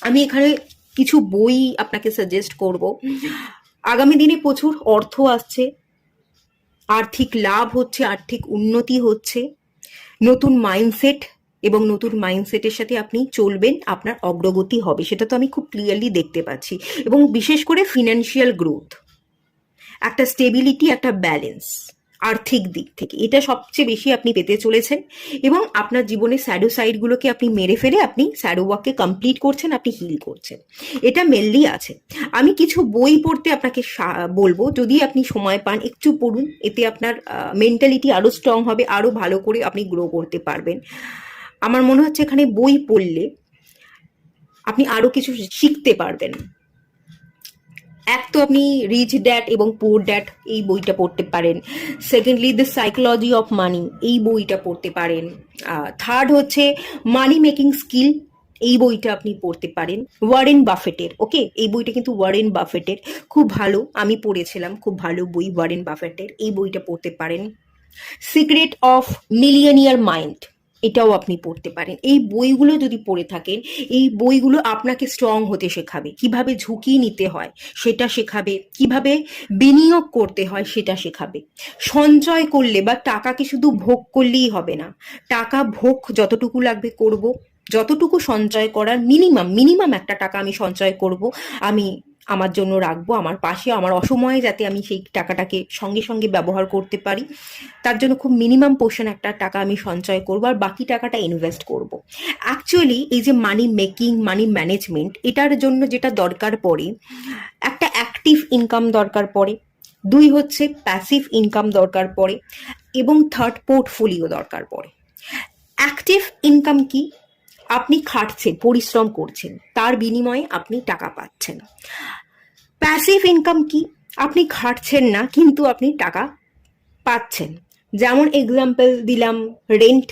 S1: আমি এখানে কিছু বই আপনাকে সাজেস্ট করব। আগামী দিনে প্রচুর অর্থ আসছে, আর্থিক লাভ হচ্ছে, আর্থিক উন্নতি হচ্ছে, নতুন মাইন্ডসেট এবং নতুন মাইন্ডসেটের সাথে আপনি চলবেন, আপনার অগ্রগতি হবে, সেটা তো আমি খুব ক্লিয়ারলি দেখতে পাচ্ছি। এবং বিশেষ করে ফিনান্সিয়াল গ্রোথ, একটা স্টেবিলিটি, একটা ব্যালেন্স আর্থিক দিক থেকে, এটা সবচেয়ে বেশি আপনি পেতে চলেছেন। এবং আপনার জীবনের স্যাডো সাইডগুলোকে আপনি মেরে ফেলে আপনি স্যাডো ওয়ার্ককে কমপ্লিট করছেন, আপনি হিল করছেন, এটা মেনলি আছে। আমি কিছু বই পড়তে আপনাকে বলবো, যদি আপনি সময় পান একটু পড়ুন, এতে আপনার মেন্টালিটি আরও স্ট্রং হবে, আরও ভালো করে আপনি গ্রো করতে পারবেন। আমার মনে হচ্ছে এখানে বই পড়লে আপনি আরও কিছু শিখতে পারবেন। এক তো আপনি রিচ ড্যাড এবং পুয়ার ড্যাড এই বইটা পড়তে পারেন। Secondly the psychology of money, এই বইটা পড়তে পারেন। থার্ড হচ্ছে মানি মেকিং স্কিল, এই বইটা আপনি পড়তে পারেন। ওয়ারেন বাফেটের, ওকে, এই বইটা কিন্তু ওয়ারেন বাফেটের, খুব ভালো, আমি পড়েছিলাম, খুব ভালো বই ওয়ারেন বাফেটের, এই বইটা পড়তে পারেন। সিক্রেট অফ মিলিয়নিয়ার মাইন্ড, এটাও আপনি পড়তে পারেন। এই বইগুলো যদি পড়ে থাকেন, এই বইগুলো আপনাকে স্ট্রং হতে শেখাবে, কিভাবে ঝুঁকি নিতে হয় সেটা শেখাবে, কিভাবে বিনিয়োগ করতে হয় সেটা শেখাবে। সঞ্চয় করলে বা টাকাকে শুধু ভোগ করলেই হবে না, টাকা ভোগ যতটুকু লাগবে করব, যতটুকু সঞ্চয় করার মিনিমাম একটা টাকা আমি সঞ্চয় করব, আমি আমার জন্য রাখবো, আমার পাশে, আমার অসময়ে যাতে আমি সেই টাকাটাকে সঙ্গে সঙ্গে ব্যবহার করতে পারি, তার জন্য খুব মিনিমাম পোর্শন একটা টাকা আমি সঞ্চয় করবো, আর বাকি টাকাটা ইনভেস্ট করব। অ্যাকচুয়ালি এই যে মানি মেকিং, মানি ম্যানেজমেন্ট, এটার জন্য যেটা দরকার পড়ে, একটা অ্যাক্টিভ ইনকাম দরকার পড়ে, 2 হচ্ছে প্যাসিভ ইনকাম দরকার পড়ে, এবং থার্ড পোর্টফোলিও দরকার পড়ে। অ্যাক্টিভ ইনকাম কি? আপনি খাটছেন, পরিশ্রম করছেন, তার বিনিময়ে আপনি টাকা পাচ্ছেন। প্যাসিভ ইনকাম কি? আপনি খাটছেন না কিন্তু আপনি টাকা পাচ্ছেন। যেমন এক্সাম্পল দিলাম, রেন্ট,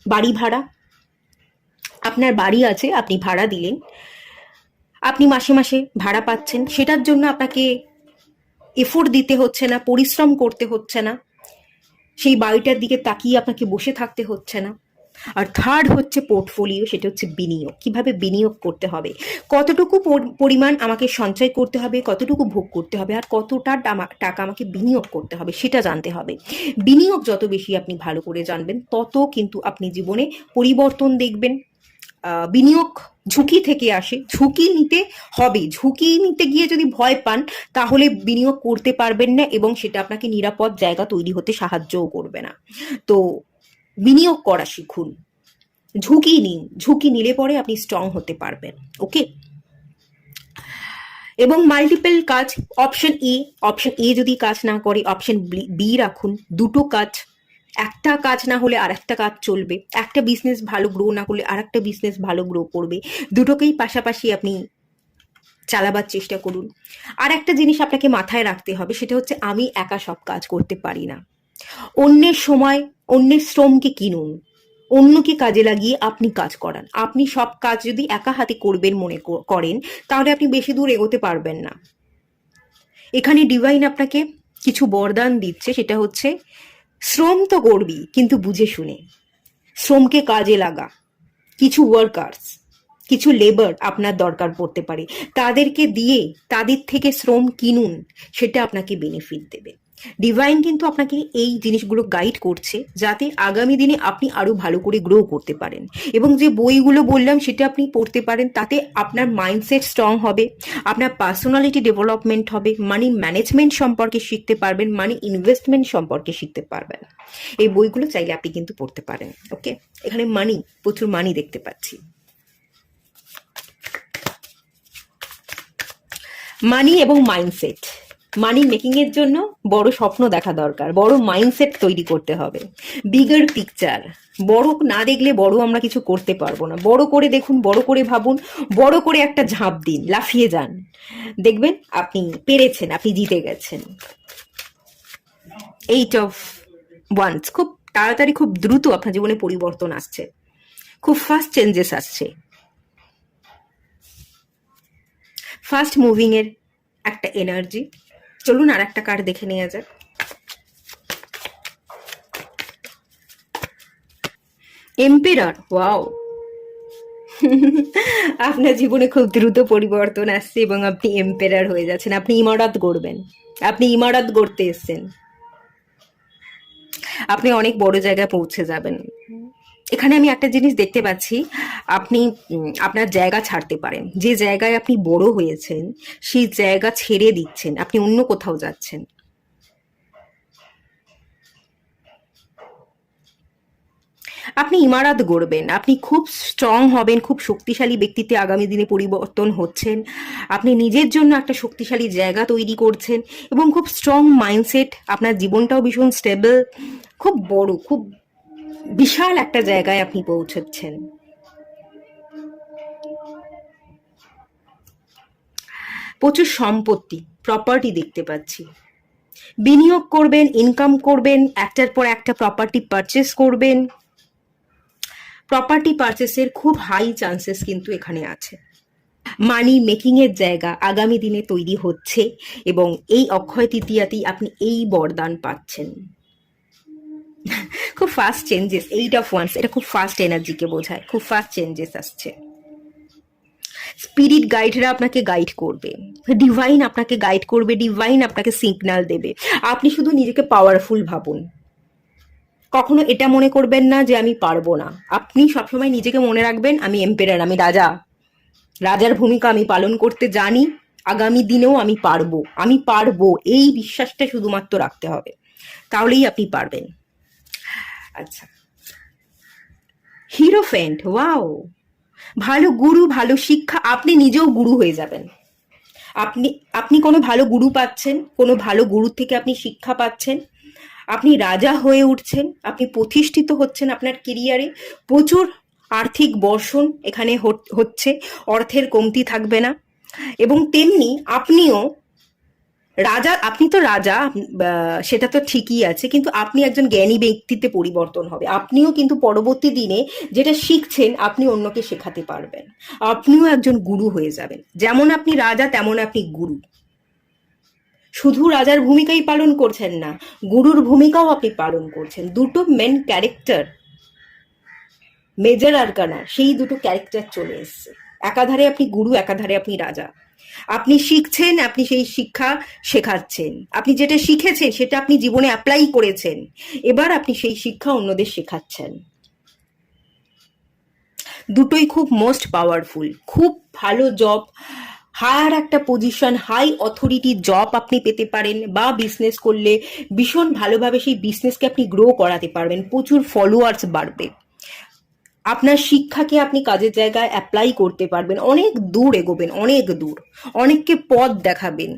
S1: বাড়ি ভাড়া। আপনার বাড়ি আছে, আপনি ভাড়া দিলেন, আপনি মাসে মাসে ভাড়া পাচ্ছেন, সেটার জন্য আপনাকে এফোর্ট দিতে হচ্ছে না, পরিশ্রম করতে হচ্ছে না, সেই বাড়িটার দিকে তাকিয়ে আপনাকে বসে থাকতে হচ্ছে না। আর থার্ড হচ্ছে পোর্টফোলিও, সেটা হচ্ছে বিনিয়োগ। কিভাবে বিনিয়োগ করতে হবে, কতটুকু পরিমাণ আমাকে সঞ্চয় করতে হবে, কতটুকু ভোগ করতে হবে, আর কতটা টাকা আমাকে বিনিয়োগ করতে হবে সেটা জানতে হবে। বিনিয়োগ যত বেশি আপনি ভালো করে জানবেন, তত কিন্তু আপনি জীবনে পরিবর্তন দেখবেন। বিনিয়োগ ঝুঁকি থেকে আসে, ঝুঁকি নিতে হবে। ঝুঁকি নিতে গিয়ে যদি ভয় পান, তাহলে বিনিয়োগ করতে পারবেন না, এবং সেটা আপনাকে নিরাপদ জায়গা তৈরি হতে সাহায্যও করবে না। তো বিনিয়োগ করা শিখুন, ঝুঁকি নিন। ঝুঁকি নিলে পরে আপনি স্ট্রং হতে পারবেন। ওকে। এবং মাল্টিপল কাজ, অপশন এ যদি কাজ না করে, অপশন বি রাখুন। দুটো কাজ, একটা কাজ না হলে আর একটা কাজ চলবে, একটা বিজনেস ভালো গ্রো না করলে আর একটা বিজনেস ভালো গ্রো করবে। দুটোকেই পাশাপাশি আপনি চালাবার চেষ্টা করুন। আর একটা জিনিস আপনাকে মাথায় রাখতে হবে, সেটা হচ্ছে আমি একা সব কাজ করতে পারি না। অন্যের সময়, অন্যের শ্রমকে কিনুন, অন্যকে কাজে লাগিয়ে আপনি কাজ করান। আপনি সব কাজ যদি একা হাতে করবেন মনে করেন, তাহলে আপনি বেশি দূর এগোতে পারবেন না। এখানে ডিভাইন আপনাকে কিছু বরদান দিচ্ছে, সেটা হচ্ছে শ্রম তো করবি, কিন্তু বুঝে শুনে শ্রমকে কাজে লাগা। কিছু ওয়ার্কার্স, কিছু লেবার আপনার দরকার পড়তে পারে, তাদেরকে দিয়ে তাদের থেকে শ্রম কিনুন, সেটা আপনাকে বেনিফিট দেবে। ডিভাইন কিন্তু আপনাকে এই জিনিসগুলো গাইড করছে, যাতে আগামী দিনে আপনি আরো ভালো করে গ্রো করতে পারেন। এবং যে বইগুলো বললাম সেটা আপনি পড়তে পারেন, তাতে আপনার মাইন্ডসেট স্ট্রং হবে, আপনার পার্সোনালিটি ডেভেলপমেন্ট হবে, মানি ম্যানেজমেন্ট সম্পর্কে শিখতে পারবেন, মানি ইনভেস্টমেন্ট সম্পর্কে শিখতে পারবেন। এই বইগুলো চাইলে আপনি কিন্তু পড়তে পারেন। ওকে। এখানে মানি, প্রচুর মানি দেখতে পাচ্ছি। মানি এবং মাইন্ডসেট, মানি মেকিং এর জন্য বড় স্বপ্ন দেখা দরকার, বড় মাইন্ডসেট তৈরি করতে হবে, বিগার পিকচার। বড় না দেখলে বড় আমরা কিছু করতে পারবো না। বড় করে দেখুন, বড় করে ভাবুন, বড় করে একটা ঝাঁপ দিন, লাফিয়ে যান, দেখবেন আপনি পেরেছেন, আপনি জিতে গেছেন। 8 অফ ওয়ান্স, খুব তাড়াতাড়ি, খুব দ্রুত আপনার জীবনে পরিবর্তন আসছে, খুব ফাস্ট চেঞ্জেস আসছে। ফাস্ট মুভিং এর একটা এনার্জি। চলুন আর একটা কার্ড দেখে নেওয়া যাক। Emperor, wow. আপনার জীবনে খুব দ্রুত পরিবর্তন আসছে এবং আপনি এম্পেরার হয়ে যাচ্ছেন। আপনি ইমারত গড়বেন, আপনি ইমারত গড়তে এসছেন, আপনি অনেক বড় জায়গায় পৌঁছে যাবেন। এখানে আমি একটা জিনিস দেখতে পাচ্ছি, আপনি আপনার জায়গা ছাড়তে পারেন। যে জায়গায় আপনি বড় হয়েছেন, সেই জায়গা ছেড়ে দিচ্ছেন, আপনি অন্য কোথাও যাচ্ছেন। আপনি ইমারত গড়বেন, আপনি খুব স্ট্রং হবেন, খুব শক্তিশালী ব্যক্তিতে আগামী দিনে পরিবর্তন হচ্ছেন। আপনি নিজের জন্য একটা শক্তিশালী জায়গা তৈরি করছেন এবং খুব স্ট্রং মাইন্ডসেট, আপনার জীবনটাও ভীষণ স্টেবল, খুব বড়, খুব বিশাল একটা জায়গায় আপনি পৌঁছচ্ছেন। প্রচুর সম্পত্তি, প্রপার্টি দেখতে পাচ্ছি। বিনিয়োগ করবেন, ইনকাম করবেন, একটার পর একটা প্রপার্টি পারচেস করবেন। প্রপার্টি পারচেসের খুব হাই চান্সেস কিন্তু এখানে আছে। মানি মেকিং এর জায়গা আগামী দিনে তৈরি হচ্ছে এবং এই অক্ষয় তৃতীয়াতেই আপনি এই বরদান পাচ্ছেন। খুব ফাস্ট চেঞ্জেস, 8 অফ ওয়ান্স, এটা খুব ফাস্ট এনার্জিকে বোঝায়, খুব ফাস্ট চেঞ্জেস আসছে। স্পিরিট গাইডরা আপনাকে গাইড করবে, ডিভাইন আপনাকে গাইড করবে, ডিভাইন আপনাকে সিগন্যাল দেবে। আপনি শুধু নিজেকে পাওয়ারফুল ভাবুন, কখনো এটা মনে করবেন না যে আমি পারবো না। আপনি সবসময় নিজেকে মনে রাখবেন, আমি এম্পেরার, আমি রাজা, রাজার ভূমিকা আমি পালন করতে জানি, আগামী দিনেও আমি পারবো, আমি পারবো, এই বিশ্বাসটা শুধুমাত্র রাখতে হবে, তাহলেই আপনি পারবেন। আচ্ছা, হিরোফেন্ট, ওয়াও। ভালো গুরু, ভালো শিক্ষা, আপনি নিজেও গুরু হয়ে যাবেন। আপনি আপনি কোনো ভালো গুরু পাচ্ছেন, কোনো ভালো গুরুর থেকে আপনি শিক্ষা পাচ্ছেন, আপনি রাজা হয়ে উঠছেন, আপনি প্রতিষ্ঠিত হচ্ছেন আপনার কেরিয়ারে। প্রচুর আর্থিক বর্ষণ এখানে হচ্ছে, অর্থের কমতি থাকবে না। এবং তেমনি আপনিও রাজা, আপনি তো রাজা, সেটা তো ঠিকই আছে, কিন্তু আপনি একজন জ্ঞানী ব্যক্তিতে পরিবর্তন হবে। আপনিও কিন্তু পরবর্তী দিনে যেটা শিখছেন আপনি অন্যকে শেখাতে পারবেন। আপনিও একজন গুরু হয়ে যাবেন। যেমন আপনি রাজা তেমন আপনি গুরু। শুধু রাজার ভূমিকাই পালন করছেন না, গুরুর ভূমিকাও আপনি পালন করছেন। দুটো মেন ক্যারেক্টার, মেজর আরকানা, সেই দুটো ক্যারেক্টার চলে এসছে। একাধারে আপনি গুরু, একাধারে আপনি রাজা। আপনি শিখছেন, আপনি সেই শিক্ষা শেখাচ্ছেন। আপনি যেটা শিখেছেন সেটা আপনি জীবনে অ্যাপ্লাই করেছেন, এবার আপনি সেই শিক্ষা অন্যদের শেখাচ্ছেন। দুটোই খুব মোস্ট পাওয়ারফুল। খুব ভালো জব, হায়ার একটা পজিশন, হাই অথরিটি জব আপনি পেতে পারেন, বা বিজনেস করলে ভীষণ ভালোভাবে সেই বিজনেসকে আপনি গ্রো করাতে পারবেন, প্রচুর ফলোয়ার্স বাড়বে। আপনার শিক্ষাকে আপনি কাজের জায়গায় অ্যাপ্লাই করতে পারবেন, অনেক দূর এগোবেন, অনেক দূর, অনেককে পথ দেখাবেন।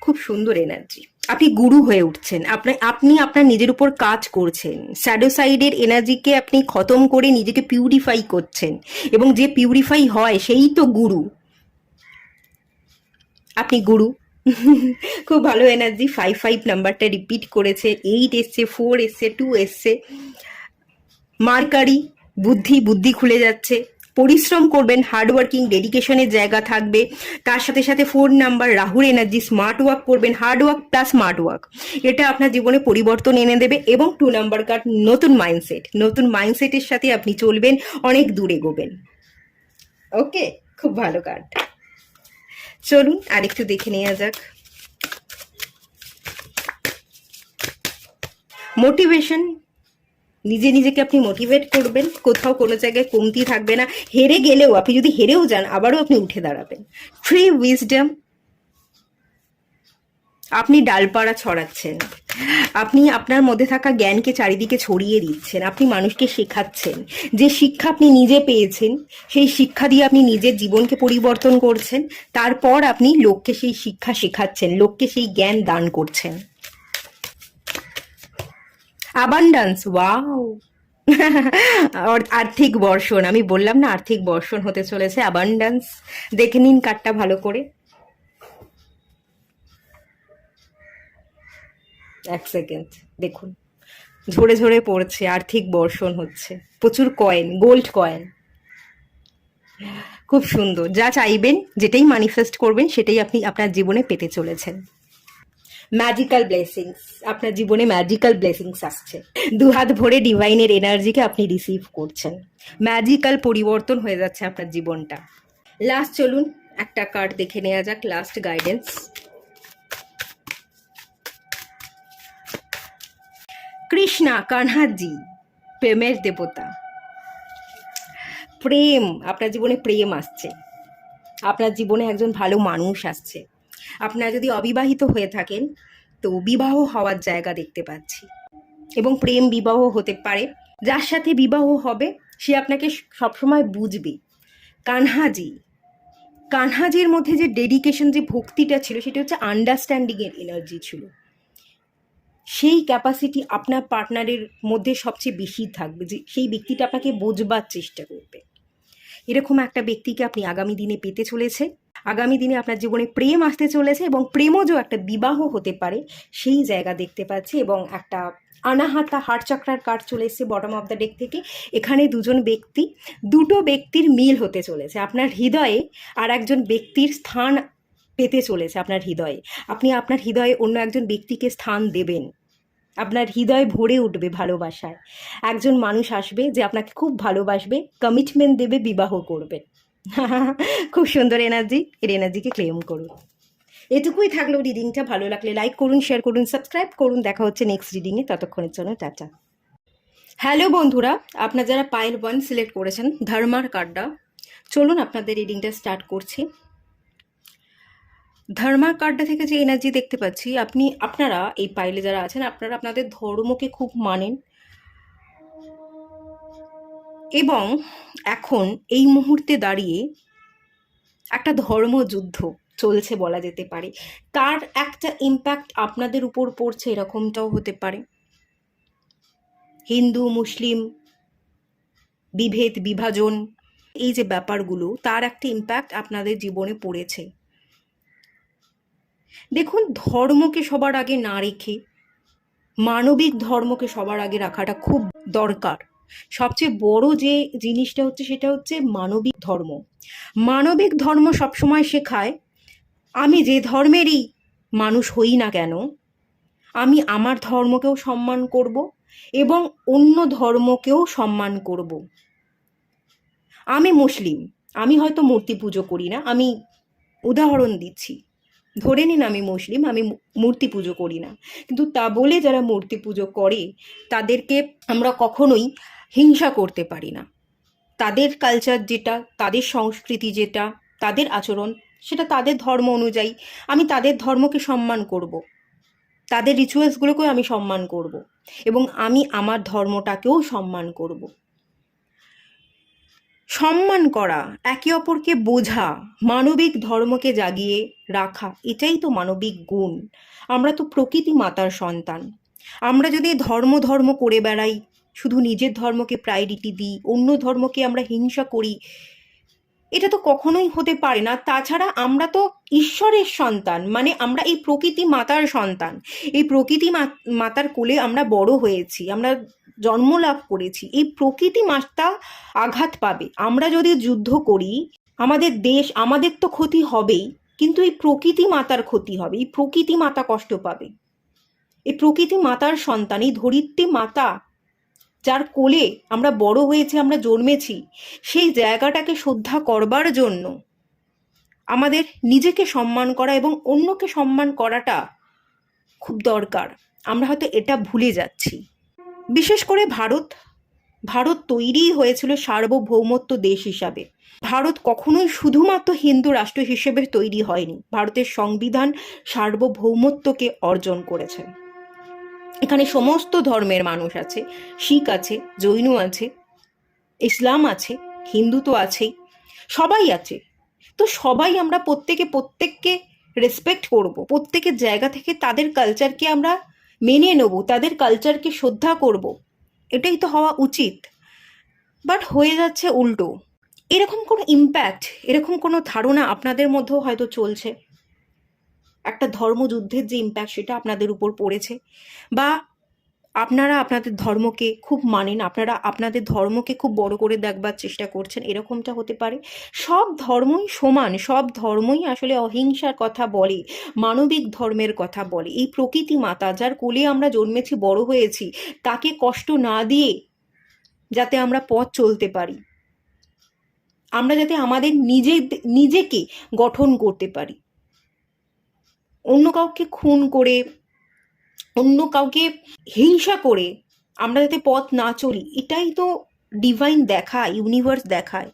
S1: খুব সুন্দর এনার্জি। আপনি গুরু হয়ে উঠছেন, আপনি আপনার নিজের উপর কাজ করছেন, শ্যাডো সাইডের এনার্জিকে আপনি খতম করে নিজেকে পিউরিফাই করছেন, এবং যে পিউরিফাই হয় সেই তো গুরু। আপনি গুরু। খুব ভালো এনার্জি। 5 নাম্বারটা রিপিট করেছে, 8 এসছে, 4 এসছে, 2 এসছে। মার্কারি, বুদ্ধি খুলে যাচ্ছে। পরিশ্রম করবেন, হার্ডওয়ার্কিং, ডেডিকেশনের জায়গা থাকবে। তার সাথে সাথে 4 নাম্বার রাহুর এনার্জি, স্মার্ট ওয়ার্ক করবেন, hard work plus smart work, এটা আপনার জীবনে পরিবর্তন এনে দেবে। এবং 2 নাম্বার কার্ড, নতুন মাইন্ডসেট, নতুন মাইন্ডসেটের সাথে আপনি চলবেন, অনেক দূর এগোবেন। ওকে, খুব ভালো কার্ড। চলুন আরেকটু দেখে নেওয়া যাক। মোটিভেশন, নিজেকে আপনি মোটিভেট করবেন, কোথাও কোনো জায়গায় কমতি থাকবে না। হেরে গেলেও, আপনি যদি হেরেও যান, আবারও আপনি উঠে দাঁড়াবেন। ফ্রি উইজডম, আপনি ডালপাড়া ছড়াচ্ছেন, আপনি আপনার মধ্যে থাকা জ্ঞানকে চারিদিকে ছড়িয়ে দিচ্ছেন, আপনি মানুষকে শেখাচ্ছেন। যে শিক্ষা আপনি নিজে পেয়েছেন সেই শিক্ষা দিয়ে আপনি নিজের জীবনকে পরিবর্তন করছেন, তারপর আপনি লোককে সেই শিক্ষা শেখাচ্ছেন, লোককে সেই জ্ঞান দান করছেন। Abundance, wow. আর্থিক বর্ষণ, আমি বললাম না আর্থিক বর্ষণ হতে চলেছে, অ্যাবান্ডান্স। দেখে নিন কার্ডটা ভালো করে। এক সেকেন্ড দেখুন, ঝরে ঝরে পড়ছে, আর্থিক বর্ষণ হচ্ছে, প্রচুর কয়েন, গোল্ড কয়েন। খুব সুন্দর। যা চাইবেন, যেটাই ম্যানিফেস্ট করবেন, সেটাই আপনি আপনার জীবনে পেতে চলেছেন। ম্যাজিক্যাল ব্লেসিংস, আপনার জীবনে ম্যাজিক্যাল ব্লেসিংস আসছে। দুহাত ভরে ডিভাইনের এনার্জিকে আপনি রিসিভ করছেন। ম্যাজিক্যাল পরিবর্তন হয়ে যাচ্ছে আপনার জীবনটা। লাস্ট চলুন একটা কার্ড দেখে নেওয়া যাক, লাস্ট গাইডেন্স। কৃষ্ণা, কানহাজি, প্রেমের দেবতা। প্রেম, আপনার জীবনে প্রেম আসছে, আপনার জীবনে একজন ভালো মানুষ আসছে। আপনারা যদি অবিবাহিত হয়ে থাকেন তো বিবাহ হওয়ার জায়গা দেখতে পাচ্ছি, এবং প্রেম বিবাহ হতে পারে। যার সাথে বিবাহ হবে সে আপনাকে সবসময় বুঝবে। কানহাজি, কানহাজির মধ্যে যে ডেডিকেশন, যে ভক্তিটা ছিল, সেটা হচ্ছে আন্ডারস্ট্যান্ডিংয়ের এনার্জি ছিল। সেই ক্যাপাসিটি আপনার পার্টনারের মধ্যে সবচেয়ে বেশি থাকবে, যে সেই ব্যক্তিটা আপনাকে বোঝবার চেষ্টা করবে। এরকম একটা ব্যক্তিকে আপনি আগামী দিনে পেতে চলেছে। আগামী দিনে আপনার জীবনে প্রেম আসতে চলেছে, এবং প্রেমজও একটা বিবাহ হতে পারে সেই জায়গা দেখতে পাচ্ছি। এবং একটা আনাহাতা হার্ট চক্রার কার্ড চলে এসছে বটম অফ দ্য ডেক থেকে। এখানে দুটো ব্যক্তির মিল হতে চলেছে। আপনার হৃদয়ে আর একজন ব্যক্তির স্থান পেতে চলেছে আপনার হৃদয়ে। আপনি আপনার হৃদয়ে অন্য একজন ব্যক্তিকে স্থান দেবেন। আপনার হৃদয় ভরে উঠবে ভালোবাসায়। একজন মানুষ আসবে যে আপনাকে খুব ভালোবাসবে, কমিটমেন্ট দেবে, বিবাহ করবে। খুব সুন্দর এনার্জি, এর এনার্জিকে ক্লেম করুন। এটুকুই থাকলো রিডিংটা। ভালো লাগলে লাইক করুন, শেয়ার করুন, সাবস্ক্রাইব করুন। দেখা হচ্ছে নেক্সট রিডিংয়ে, ততক্ষণের জন্য টাটা। হ্যালো বন্ধুরা, আপনারা যারা পাইল 1 সিলেক্ট করেছেন, ধর্মার কার্ডটা, চলুন আপনাদের রিডিংটা স্টার্ট করছি। ধর্মার কার্ডটা থেকে যে এনার্জি দেখতে পাচ্ছি, আপনারা এই পাইলে যারা আছেন, আপনারা আপনাদের ধর্মকে খুব মানেন, এবং এখন এই মুহূর্তে দাঁড়িয়ে একটা ধর্মযুদ্ধ চলছে বলা যেতে পারে। তার একটা ইম্প্যাক্ট আপনাদের উপর পড়ছে, এরকমটাও হতে পারে। হিন্দু মুসলিম বিভেদ বিভাজন, এই যে ব্যাপারগুলো, তার একটা ইম্প্যাক্ট আপনাদের জীবনে পড়েছে। দেখুন, ধর্মকে সবার আগে না রেখে মানবিক ধর্মকে সবার আগে রাখাটা খুব দরকার। সবচেয়ে বড় যে জিনিসটা হচ্ছে সেটা হচ্ছে মানবিক ধর্ম। মানবিক ধর্ম সবসময় শেখায় আমি যে ধর্মেরই মানুষ হই না কেন, আমি আমার ধর্মকেও সম্মান করব এবং অন্য ধর্মকেও সম্মান করব। আমি মুসলিম, আমি হয়তো মূর্তি পুজো করি না, আমি উদাহরণ দিচ্ছি, ধরে নিন আমি মুসলিম, আমি মূর্তি পুজো করি না, কিন্তু তা বলে যারা মূর্তি পুজো করে তাদেরকে আমরা কখনোই হিংসা করতে পারি না। তাদের কালচার যেটা, তাদের সংস্কৃতি যেটা, তাদের আচরণ সেটা তাদের ধর্ম অনুযায়ী, আমি তাদের ধর্মকে সম্মান করব, তাদের রিচুয়ালসগুলোকেও আমি সম্মান করব এবং আমি আমার ধর্মটাকেও সম্মান করব। সম্মান করা, একে অপরকে বোঝা, মানবিক ধর্মকে জাগিয়ে রাখা, এটাই তো মানবিক গুণ। আমরা তো প্রকৃতি মাতার সন্তান। আমরা যদি ধর্ম ধর্ম করে বেড়াই, শুধু নিজের ধর্মকে প্রায়োরিটি দিই, অন্য ধর্মকে আমরা হিংসা করি, এটা তো কখনোই হতে পারে না। তাছাড়া আমরা তো ঈশ্বরের সন্তান, মানে আমরা এই প্রকৃতি মাতার সন্তান। এই প্রকৃতি মাতার কোলে আমরা বড় হয়েছি, আমরা জন্ম লাভ করেছি। এই প্রকৃতি মাতা আঘাত পাবে। আমরা যদি যুদ্ধ করি, আমাদের দেশ, আমাদের তো ক্ষতি হবেই, কিন্তু এই প্রকৃতি মাতার ক্ষতি হবে, এই প্রকৃতি মাতা কষ্ট পাবে। এই প্রকৃতি মাতার সন্তান, এই ধরিত্রী মাতা যার কোলে আমরা বড় হয়েছি, আমরা জন্মেছি, সেই জায়গাটাকে শ্রদ্ধা করবার জন্য আমাদের নিজেকে সম্মান করা এবং অন্যকে সম্মান করাটা খুব দরকার। আমরা হয়তো এটা ভুলে যাচ্ছি। বিশেষ করে ভারত তৈরি হয়েছিল সার্বভৌমত্ব দেশ হিসাবে। ভারত কখনোই শুধুমাত্র হিন্দু রাষ্ট্র হিসেবে তৈরি হয়নি। ভারতের সংবিধান সার্বভৌমত্বকে অর্জন করেছে। এখানে সমস্ত ধর্মের মানুষ আছে, শিখ আছে, জৈন আছে, ইসলাম আছে, হিন্দু তো আছেই, সবাই আছে। তো সবাই আমরা প্রত্যেককে রেসপেক্ট করব, প্রত্যেকের জায়গা থেকে তাদের কালচারকে আমরা মেনে নেব, তাদের কালচারকে শ্রদ্ধা করব, এটাই তো হওয়া উচিত। বাট হয়ে যাচ্ছে উল্টো। এরকম কোনো ইম্প্যাক্ট, এরকম কোনো ধারণা আপনাদের মধ্যেও হয়তো চলছে। একটা ধর্মযুদ্ধের যে ইম্প্যাক্ট সেটা আপনাদের উপর পড়েছে, বা আপনারা আপনাদের ধর্মকে খুব মানেন, আপনারা আপনাদের ধর্মকে খুব বড় করে দেখবার চেষ্টা করছেন, এরকমটা হতে পারে। সব ধর্মই সমান, সব ধর্মই আসলে অহিংসার কথা বলে, মানবিক ধর্মের কথা বলে। এই প্রকৃতি মাতা যার কোলে আমরা জন্মেছি, বড় হয়েছি, তাকে কষ্ট না দিয়ে যাতে আমরা পথ চলতে পারি, আমরা যাতে আমাদের নিজেকে গঠন করতে পারি, অন্য কাউকে খুন করে, অন্য কাউকে হিংসা করে আমরা যাতে পথ না চলি, এটাই তো ডিভাইন দেখায়, ইউনিভার্স দেখায়।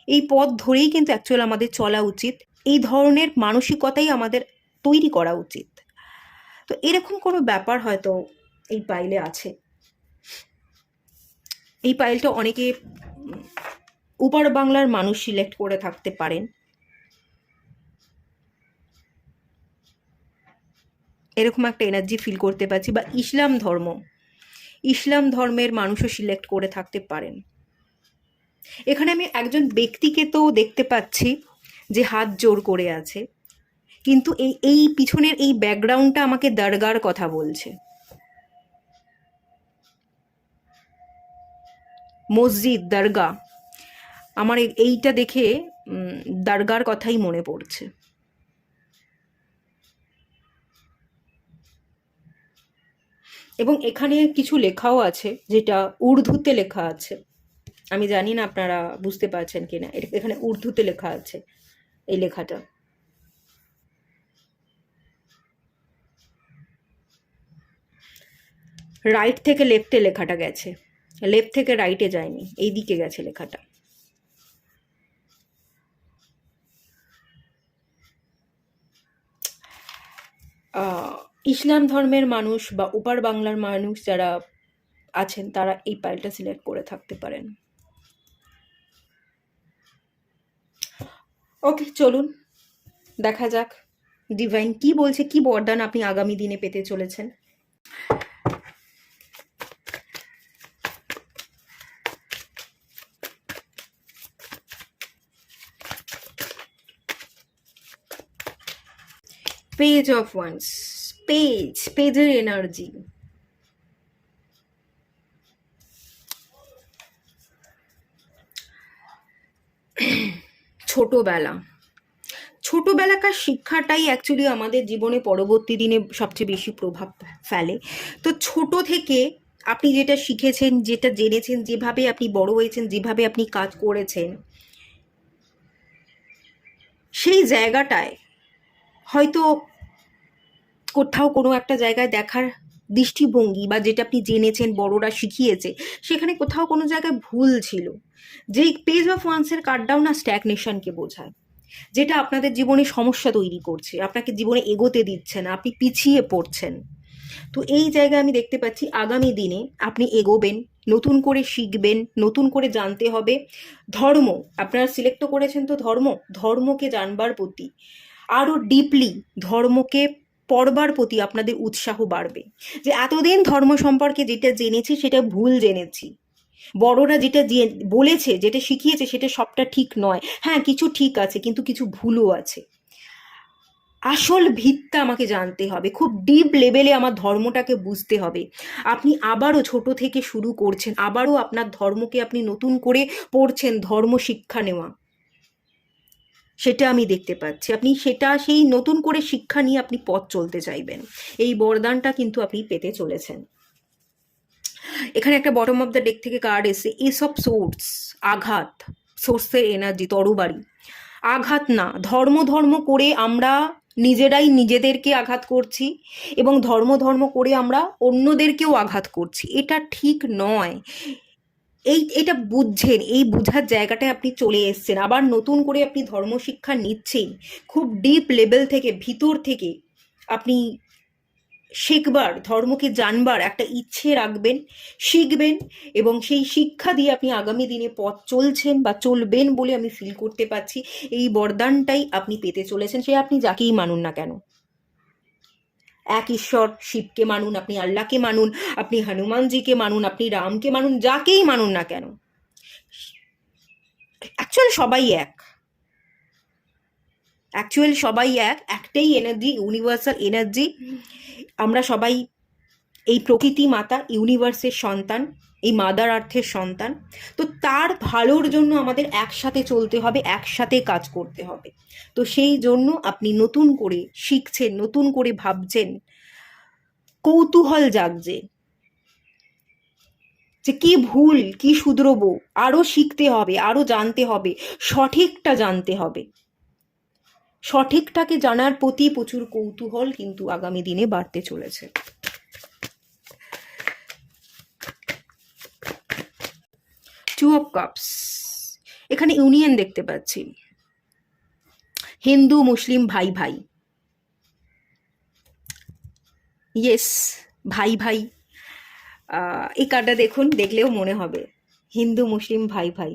S1: এই পথ ধরেই কিন্তু অ্যাকচুয়াল আমাদের চলা উচিত। এই ধরনের মানসিকতাই আমাদের তৈরি করা উচিত। তো এরকম কোনো ব্যাপার হয়তো এই পাইলে আছে। এই পাইলটা অনেকে উপার বাংলার মানুষ সিলেক্ট করে থাকতে পারেন। এরকম একটা এনার্জি ফিল করতে পারছি। বা ইসলাম ধর্মের মানুষও সিলেক্ট করে থাকতে পারেন। এখানে আমি একজন ব্যক্তিকে তো দেখতে পাচ্ছি যে হাত জোর করে আছে, কিন্তু এই পিছনের এই ব্যাকগ্রাউন্ডটা আমাকে দরগার কথা বলছে, মসজিদ, দরগা। আমার এইটা দেখে দরগার কথাই মনে পড়ছে। এবং এখানে কিছু লেখাও আছে, যেটা উর্দুতে লেখা আছে। আমি জানি না আপনারা বুঝতে পারছেন কিনা, এখানে উর্দুতে লেখা আছে এই লেখাটা। রাইট থেকে লেফটে লেখাটা গেছে, লেফট থেকে রাইটে যায়নি, এই দিকে গেছে লেখাটা। ইসলাম ধর্মের মানুষ বা ওপার বাংলার মানুষ যারা আছেন, তারা এই পাইলটা সিলেক্ট করে থাকতে পারেন। ওকে, চলুন দেখা যাক ডিভাইন কি বলছে, কি বরদান আপনি আগামী দিনে পেতে চলেছেন। পেজ অফ ওয়ান্স, পেজের এনার্জি। ছোটবেলাকার শিক্ষাটাই অ্যাকচুয়ালি আমাদের জীবনে পরবর্তী দিনে সবচেয়ে বেশি প্রভাব ফেলে। তো ছোট থেকে আপনি যেটা শিখেছেন, যেটা জেনেছেন, যেভাবে আপনি বড় হয়েছেন, যেভাবে আপনি কাজ করেছেন, সেই জায়গাটায় হয়তো কোথাও কোনো একটা জায়গায় দেখার দৃষ্টিভঙ্গি বা যেটা আপনি জেনেছেন, বড়রা শিখিয়েছে, সেখানে কোথাও কোনো জায়গায় ভুল ছিল। যেই পেজ অফ ওয়ান্সের কাটডাউন না স্ট্যাগনেশনকে বোঝায়, যেটা আপনাদের জীবনে সমস্যা তৈরি করছে, আপনাকে জীবনে এগোতে দিচ্ছে না, আপনি পিছিয়ে পড়ছেন। তো এই জায়গায় আমি দেখতে পাচ্ছি আগামী দিনে আপনি এগোবেন, নতুন করে শিখবেন, নতুন করে জানতে হবে। ধর্ম আপনারা সিলেক্ট করেছেন, তো ধর্মকে জানবার প্রতি আরও ডিপলি, ধর্মকে পড়বার প্রতি আপনাদের উৎসাহ বাড়বে। যে এতদিন ধর্ম সম্পর্কে যেটা জেনেছি সেটা ভুল জেনেছি, বড়রা যেটা বলেছে, যেটা শিখিয়েছে, সেটা সবটা ঠিক নয়। হ্যাঁ, কিছু ঠিক আছে, কিন্তু কিছু ভুলও আছে। আসল ভিতটা আমাকে জানতে হবে, খুব ডিপ লেভেলে আমার ধর্মটাকে বুঝতে হবে। আপনি আবারও ছোট থেকে শুরু করছেন, আবারও আপনার ধর্মকে আপনি নতুন করে পড়ছেন, ধর্ম শিক্ষা নেওয়া, সেটা আমি দেখতে পাচ্ছি। আপনি সেটা সেই নতুন করে শিক্ষা নিয়ে আপনি পথ চলতে চাইবেন। এই বরদানটা কিন্তু আপনি পেতে চলেছেন। এখানে একটা বটম অফ দ্য ডেক থেকে কার্ড এসে এসব সোর্স, আঘাত, সোর্সের এনার্জি, তরবারি। আঘাত না, ধর্ম করে আমরা নিজেরাই নিজেদেরকে আঘাত করছি এবং ধর্ম করে আমরা অন্যদেরকেও আঘাত করছি। এটা ঠিক নয়। এটা বুঝছেন, এই বুঝার জায়গাটায় আপনি চলে এসছেন। আবার নতুন করে আপনি ধর্ম শিক্ষা নিচ্ছেন, খুব ডিপ লেভেল থেকে, ভিতর থেকে আপনি শিখবার, ধর্মকে জানবার একটা ইচ্ছে রাখবেন, শিখবেন, এবং সেই শিক্ষা দিয়ে আপনি আগামী দিনে পথ চলছেন বা চলবেন বলে আমি ফিল করতে পারছি। এই বরদানটাই আপনি পেতে চলেছেন, সে আপনি যাকেই মানুন না কেন। এক ঈশ্বর শিবকে মানুন, আপনি আল্লাহকে মানুন, আপনি হনুমানজিকে মানুন, আপনি রামকে মানুন, যাকেই মানুন না কেন, অ্যাকচুয়ালি সবাই এক, একটাই এনার্জি, ইউনিভার্সাল এনার্জি। আমরা সবাই এই প্রকৃতি মাতা, ইউনিভার্সের সন্তান, এই মাদার আর্থের সন্তান। তো তার ভালোর জন্য আমাদের একসাথে চলতে হবে, একসাথে কাজ করতে হবে। তো সেই জন্য আপনি নতুন করে শিখছেন, নতুন করে ভাবছেন, কৌতূহল জাগছে যে কি ভুল, কি শুধরবো, আরও শিখতে হবে, আরও জানতে হবে, সঠিকটা জানতে হবে। সঠিকটাকে জানার প্রতি প্রচুর কৌতূহল কিন্তু আগামী দিনে বাড়তে চলেছে। টু অফ কাপস, এখানে ইউনিয়ন দেখতে পাচ্ছি, হিন্দু মুসলিম ভাই ভাই, ইয়েস, ভাই ভাই। এই কার্ডটা দেখুন, দেখলেও মনে হবে হিন্দু মুসলিম ভাই ভাই,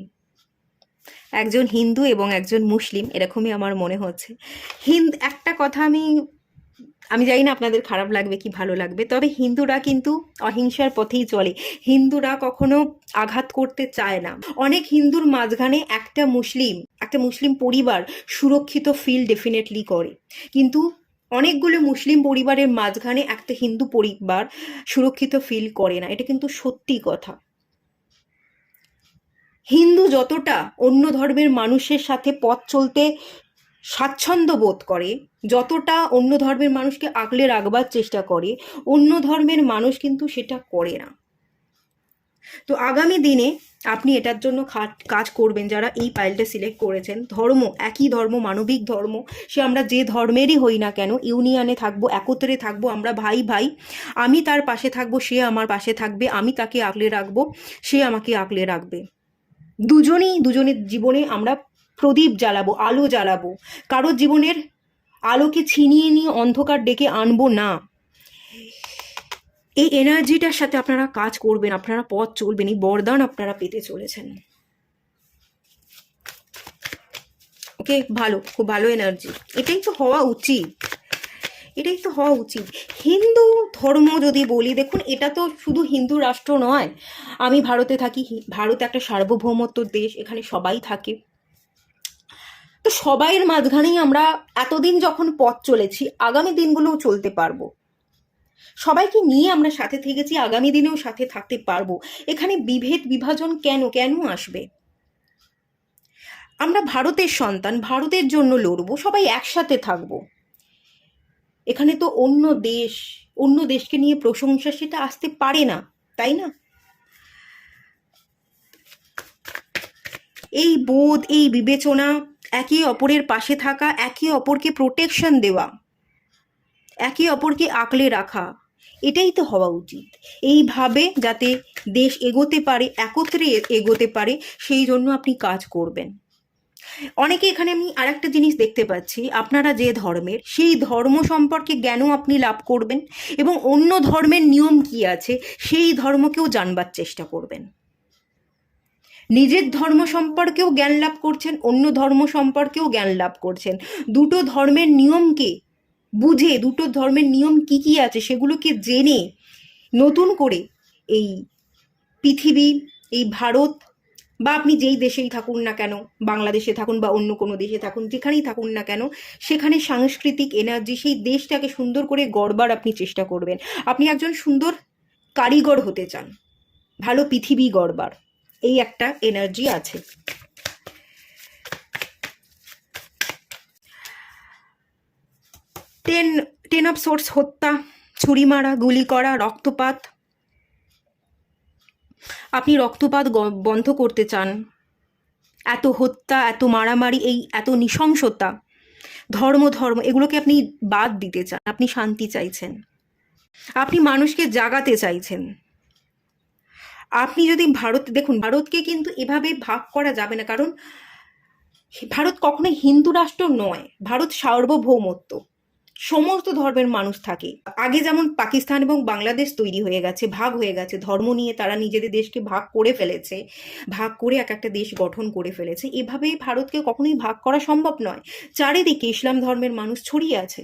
S1: একজন হিন্দু এবং একজন মুসলিম, এরকমই আমার মনে হচ্ছে। একটা কথা আমি জানি না আপনাদের খারাপ লাগবে কি ভালো লাগবে, তবে হিন্দুরা কিন্তু অহিংসার পথেই চলে। হিন্দুরা কখনো আঘাত করতে চায় না। অনেক হিন্দুর মাঝখানে একটা মুসলিম পরিবার সুরক্ষিত ফিল ডেফিনেটলি করে, কিন্তু অনেকগুলো মুসলিম পরিবারের মাঝখানে একটা হিন্দু পরিবার সুরক্ষিত ফিল করে না। এটা কিন্তু সত্যি কথা। হিন্দু যতটা অন্য ধর্মের মানুষের সাথে পথ চলতে স্বাচ্ছন্দ্য বোধ করে, যতটা অন্য ধর্মের মানুষকে আগলে রাখবার চেষ্টা করে, অন্য ধর্মের মানুষ কিন্তু সেটা করে না। তো আগামী দিনে আপনি এটার জন্য কাজ করবেন। যারা এই পাইলটা সিলেক্ট করেছেন, ধর্ম, একই ধর্ম, মানবিক ধর্ম, সে আমরা যে ধর্মেরই হই না কেন, ইউনিয়নে থাকবো, একত্রে থাকবো, আমরা ভাই ভাই। আমি তার পাশে থাকবো, সে আমার পাশে থাকবে, আমি তাকে আগলে রাখবো, সে আমাকে আগলে রাখবে। দুজনের জীবনে আমরা প্রদীপ জ্বালাবো, আলো জ্বালাবো। কারোর জীবনের আলোকে ছিনিয়ে নিয়ে অন্ধকার ডেকে আনবো না। এই এনার্জিটার সাথে আপনারা কাজ করবেন, আপনারা পথ চলবেন, এই বরদান আপনারা পেতে চলেছেন। ওকে, ভালো, খুব ভালো এনার্জি। এটাই তো হওয়া উচিত। হিন্দু ধর্ম যদি বলি, দেখুন, এটা তো শুধু হিন্দু রাষ্ট্র নয়। আমি ভারতে থাকি, ভারত একটা সার্বভৌমত্ব দেশ, এখানে সবাই থাকে। তো সবাইয়ের মাঝখানেই আমরা এতদিন যখন পথ চলেছি, আগামী দিনগুলোও চলতে পারবো। সবাইকে নিয়ে আমরা সাথে থেকেছি, আগামী দিনেও সাথে থাকতে পারবো। এখানে বিভেদ বিভাজন কেন কেন আসবে? আমরা ভারতের সন্তান, ভারতের জন্য লড়বো, সবাই একসাথে থাকবো। এখানে তো অন্য দেশকে নিয়ে প্রশংসা সেটা আসতে পারে না, তাই না? এই বোধ, এই বিবেচনা, একে অপরের পাশে থাকা, একে অপরকে প্রোটেকশন দেওয়া, একে অপরকে আগলে রাখা, এটাই তো হওয়া উচিত। এইভাবে যাতে দেশ এগোতে পারে, একত্রে এগোতে পারে, সেই জন্য আপনি কাজ করবেন। অনেকে এখানে আমি আর একটা জিনিস দেখতে পাচ্ছি, আপনারা যে ধর্মের, সেই ধর্ম সম্পর্কে জ্ঞানও আপনি লাভ করবেন এবং অন্য ধর্মের নিয়ম কি আছে সেই ধর্মকেও জানবার চেষ্টা করবেন। নিজের ধর্ম সম্পর্কেও জ্ঞান লাভ করছেন, অন্য ধর্ম সম্পর্কেও জ্ঞান লাভ করছেন। দুটো ধর্মের নিয়মকে বুঝে, দুটো ধর্মের নিয়ম কি কি আছে সেগুলোকে জেনে নতুন করে এই পৃথিবী, এই ভারত, বা আপনি যেই দেশেই থাকুন না কেন, বাংলাদেশে থাকুন বা অন্য কোনো দেশে থাকুন, যেখানেই থাকুন না কেন, সেখানে সাংস্কৃতিক এনার্জি, সেই দেশটাকে সুন্দর করে গড়বার আপনি চেষ্টা করবেন। আপনি একজন সুন্দর কারিগর হতে চান, ভালো পৃথিবী গড়বার, এই একটা এনার্জি আছে। টেন অফ সোর্স, হত্যা, ছুরি মারা, গুলি করা, রক্তপাত। আপনি রক্তপাত বন্ধ করতে চান, এত হত্যা, এত মারামারি, এই এত নৃশংসতা, ধর্ম এগুলোকে আপনি বাদ দিতে চান। আপনি শান্তি চাইছেন, আপনি মানুষকে জাগাতে চাইছেন। আপনি যদি দেখুন, ভারতকে কিন্তু এভাবে ভাগ করা যাবে না, কারণ ভারত কখনোই হিন্দু রাষ্ট্র নয়, ভারত সার্বভৌমত্ব, সমস্ত ধর্মের মানুষ থাকে। আগে যেমন পাকিস্তান এবং বাংলাদেশ তৈরি হয়ে গেছে, ভাগ হয়ে গেছে, ধর্ম নিয়ে তারা নিজেদের দেশকে ভাগ করে ফেলেছে, ভাগ করে এক একটা দেশ গঠন করে ফেলেছে। এভাবে ভারতকে কখনোই ভাগ করা সম্ভব নয়। চারিদিকে ইসলাম ধর্মের মানুষ ছড়িয়ে আছে,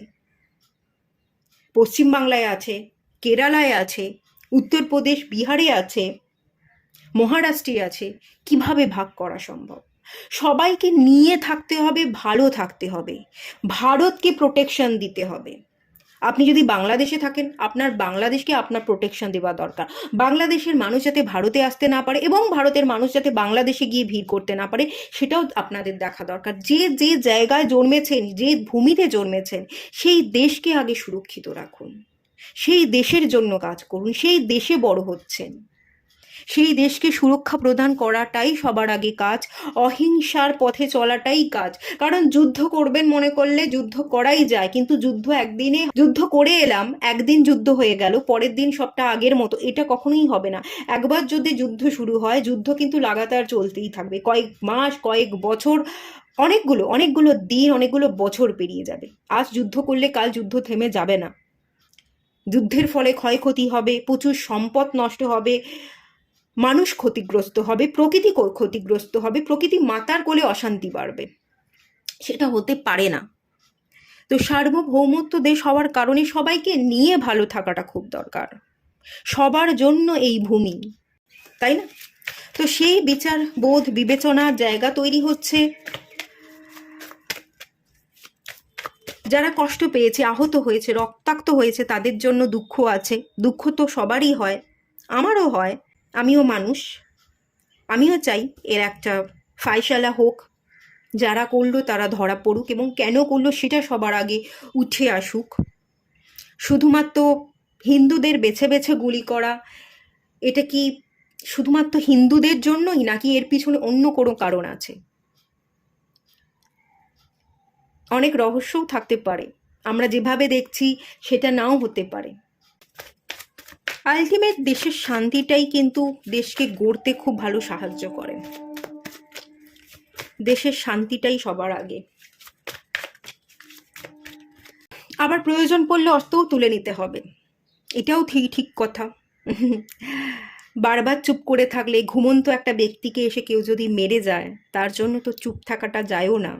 S1: পশ্চিমবাংলায় আছে, কেরালায় আছে, উত্তরপ্রদেশ, বিহারে আছে, মহারাষ্ট্রে আছে। কিভাবে ভাগ করা সম্ভব? সবাইকে নিয়ে থাকতে হবে, ভালো থাকতে হবে, ভারতকে প্রোটেকশন দিতে হবে। আপনি যদি বাংলাদেশে থাকেন, আপনার বাংলাদেশকে আপনার প্রোটেকশন দেওয়া দরকার। বাংলাদেশের মানুষ যাতে ভারতে আসতে না পারে এবং ভারতের মানুষ যাতে বাংলাদেশে গিয়ে ভিড় করতে না পারে, সেটাও আপনাদের দেখা দরকার। যে যে জায়গায় জন্মেছেন, যে ভূমিতে জন্মেছেন, সেই দেশকে আগে সুরক্ষিত রাখুন, সেই দেশের জন্য কাজ করুন। সেই দেশে বড় হচ্ছেন, সেই দেশকে সুরক্ষা প্রদান করাটাই সবার আগে কাজ, অহিংসার পথে চলাটাই কাজ। কারণ যুদ্ধ করবেন মনে করলে যুদ্ধ করাই যায়, কিন্তু যুদ্ধ করে এলাম, একদিন যুদ্ধ হয়ে গেল, পরের দিন সবটা আগের মতো, এটা কখনোই হবে না। একবার যদি যুদ্ধ শুরু হয়, যুদ্ধ কিন্তু লাগাতার চলতেই থাকবে, কয়েক মাস, কয়েক বছর, অনেকগুলো দিন, অনেকগুলো বছর পেরিয়ে যাবে। আজ যুদ্ধ করলে কাল যুদ্ধ থেমে যাবে না। যুদ্ধের ফলে ক্ষয়ক্ষতি হবে, প্রচুর সম্পদ নষ্ট হবে, মানুষ ক্ষতিগ্রস্ত হবে, প্রকৃতি ক্ষতিগ্রস্ত হবে, প্রকৃতি মাতার কোলে অশান্তি বাড়বে। সেটা হতে পারে না। তো সার্বভৌমত্ব দেশ হওয়ার কারণে সবাইকে নিয়ে ভালো থাকাটা খুব দরকার, সবার জন্য এই ভূমি, তাই না? তো সেই বিচার বোধ বিবেচনার জায়গা তৈরি হচ্ছে। যারা কষ্ট পেয়েছে, আহত হয়েছে, রক্তাক্ত হয়েছে, তাদের জন্য দুঃখ আছে। দুঃখ তো সবারই হয়, আমারও হয়, আমিও মানুষ, আমিও চাই এর একটা ফায়সালা হোক, যারা করলো তারা ধরা পড়ুক এবং কেন করলো সেটা সবার আগে উঠে আসুক। শুধুমাত্র হিন্দুদের বেছে বেছে গুলি করা, এটা কি শুধুমাত্র হিন্দুদের জন্যই, নাকি এর পিছনে অন্য কোনো কারণ আছে? অনেক রহস্যও থাকতে পারে, আমরা যেভাবে দেখছি সেটা নাও হতে পারে। আলটিমেট দেশের শান্তিটাই কিন্তু দেশকে গড়তে খুব ভালো সাহায্য করে। দেশের শান্তিটাই সবার আগে। আবার প্রয়োজন পড়লে অস্ত্রও তুলে নিতে হবে, এটাও ঠিক কথা। বারবার চুপ করে থাকলে, ঘুমন্ত একটা ব্যক্তিকে এসে কেউ যদি মেরে যায়, তার জন্য তো চুপ থাকাটা যায়ও না,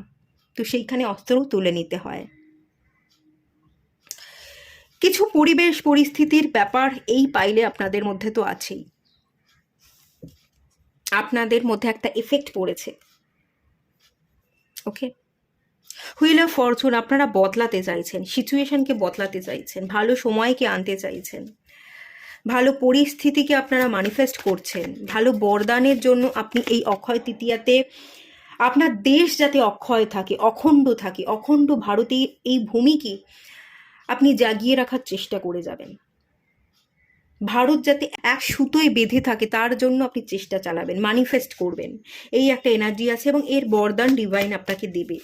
S1: তো সেইখানে অস্ত্রও তুলে নিতে হয়। কিছু পরিবেশ পরিস্থিতির ব্যাপার এই পাইলে আপনাদের মধ্যে তো আছেই, আপনাদের মধ্যে একটা এফেক্ট পড়েছে, ওকে? হুইল অফ ফরচুন, আপনারা বদলাতে চাইছেন, সিচুয়েশনকে বদলাতে চাইছেন, ভালো সময়কে আনতে চাইছেন, ভালো পরিস্থিতিকে আপনারা ম্যানিফেস্ট করছেন, ভালো বরদানের জন্য আপনি এই অক্ষয় তৃতীয়াতে আপনার দেশ যাতে অক্ষয় থাকে, অখণ্ড থাকে, অখণ্ড ভারতের এই ভূমিকে আপনি জাগিয়ে রাখার চেষ্টা করে যাবেন। ভারত যাতে এক সুতোয় বেঁধে থাকে তার জন্য আপনি চেষ্টা চালাবেন, ম্যানিফেস্ট করবেন। এই একটা এনার্জি আছে এবং এর বরদান ডিভাইন আপনাকে দেবে।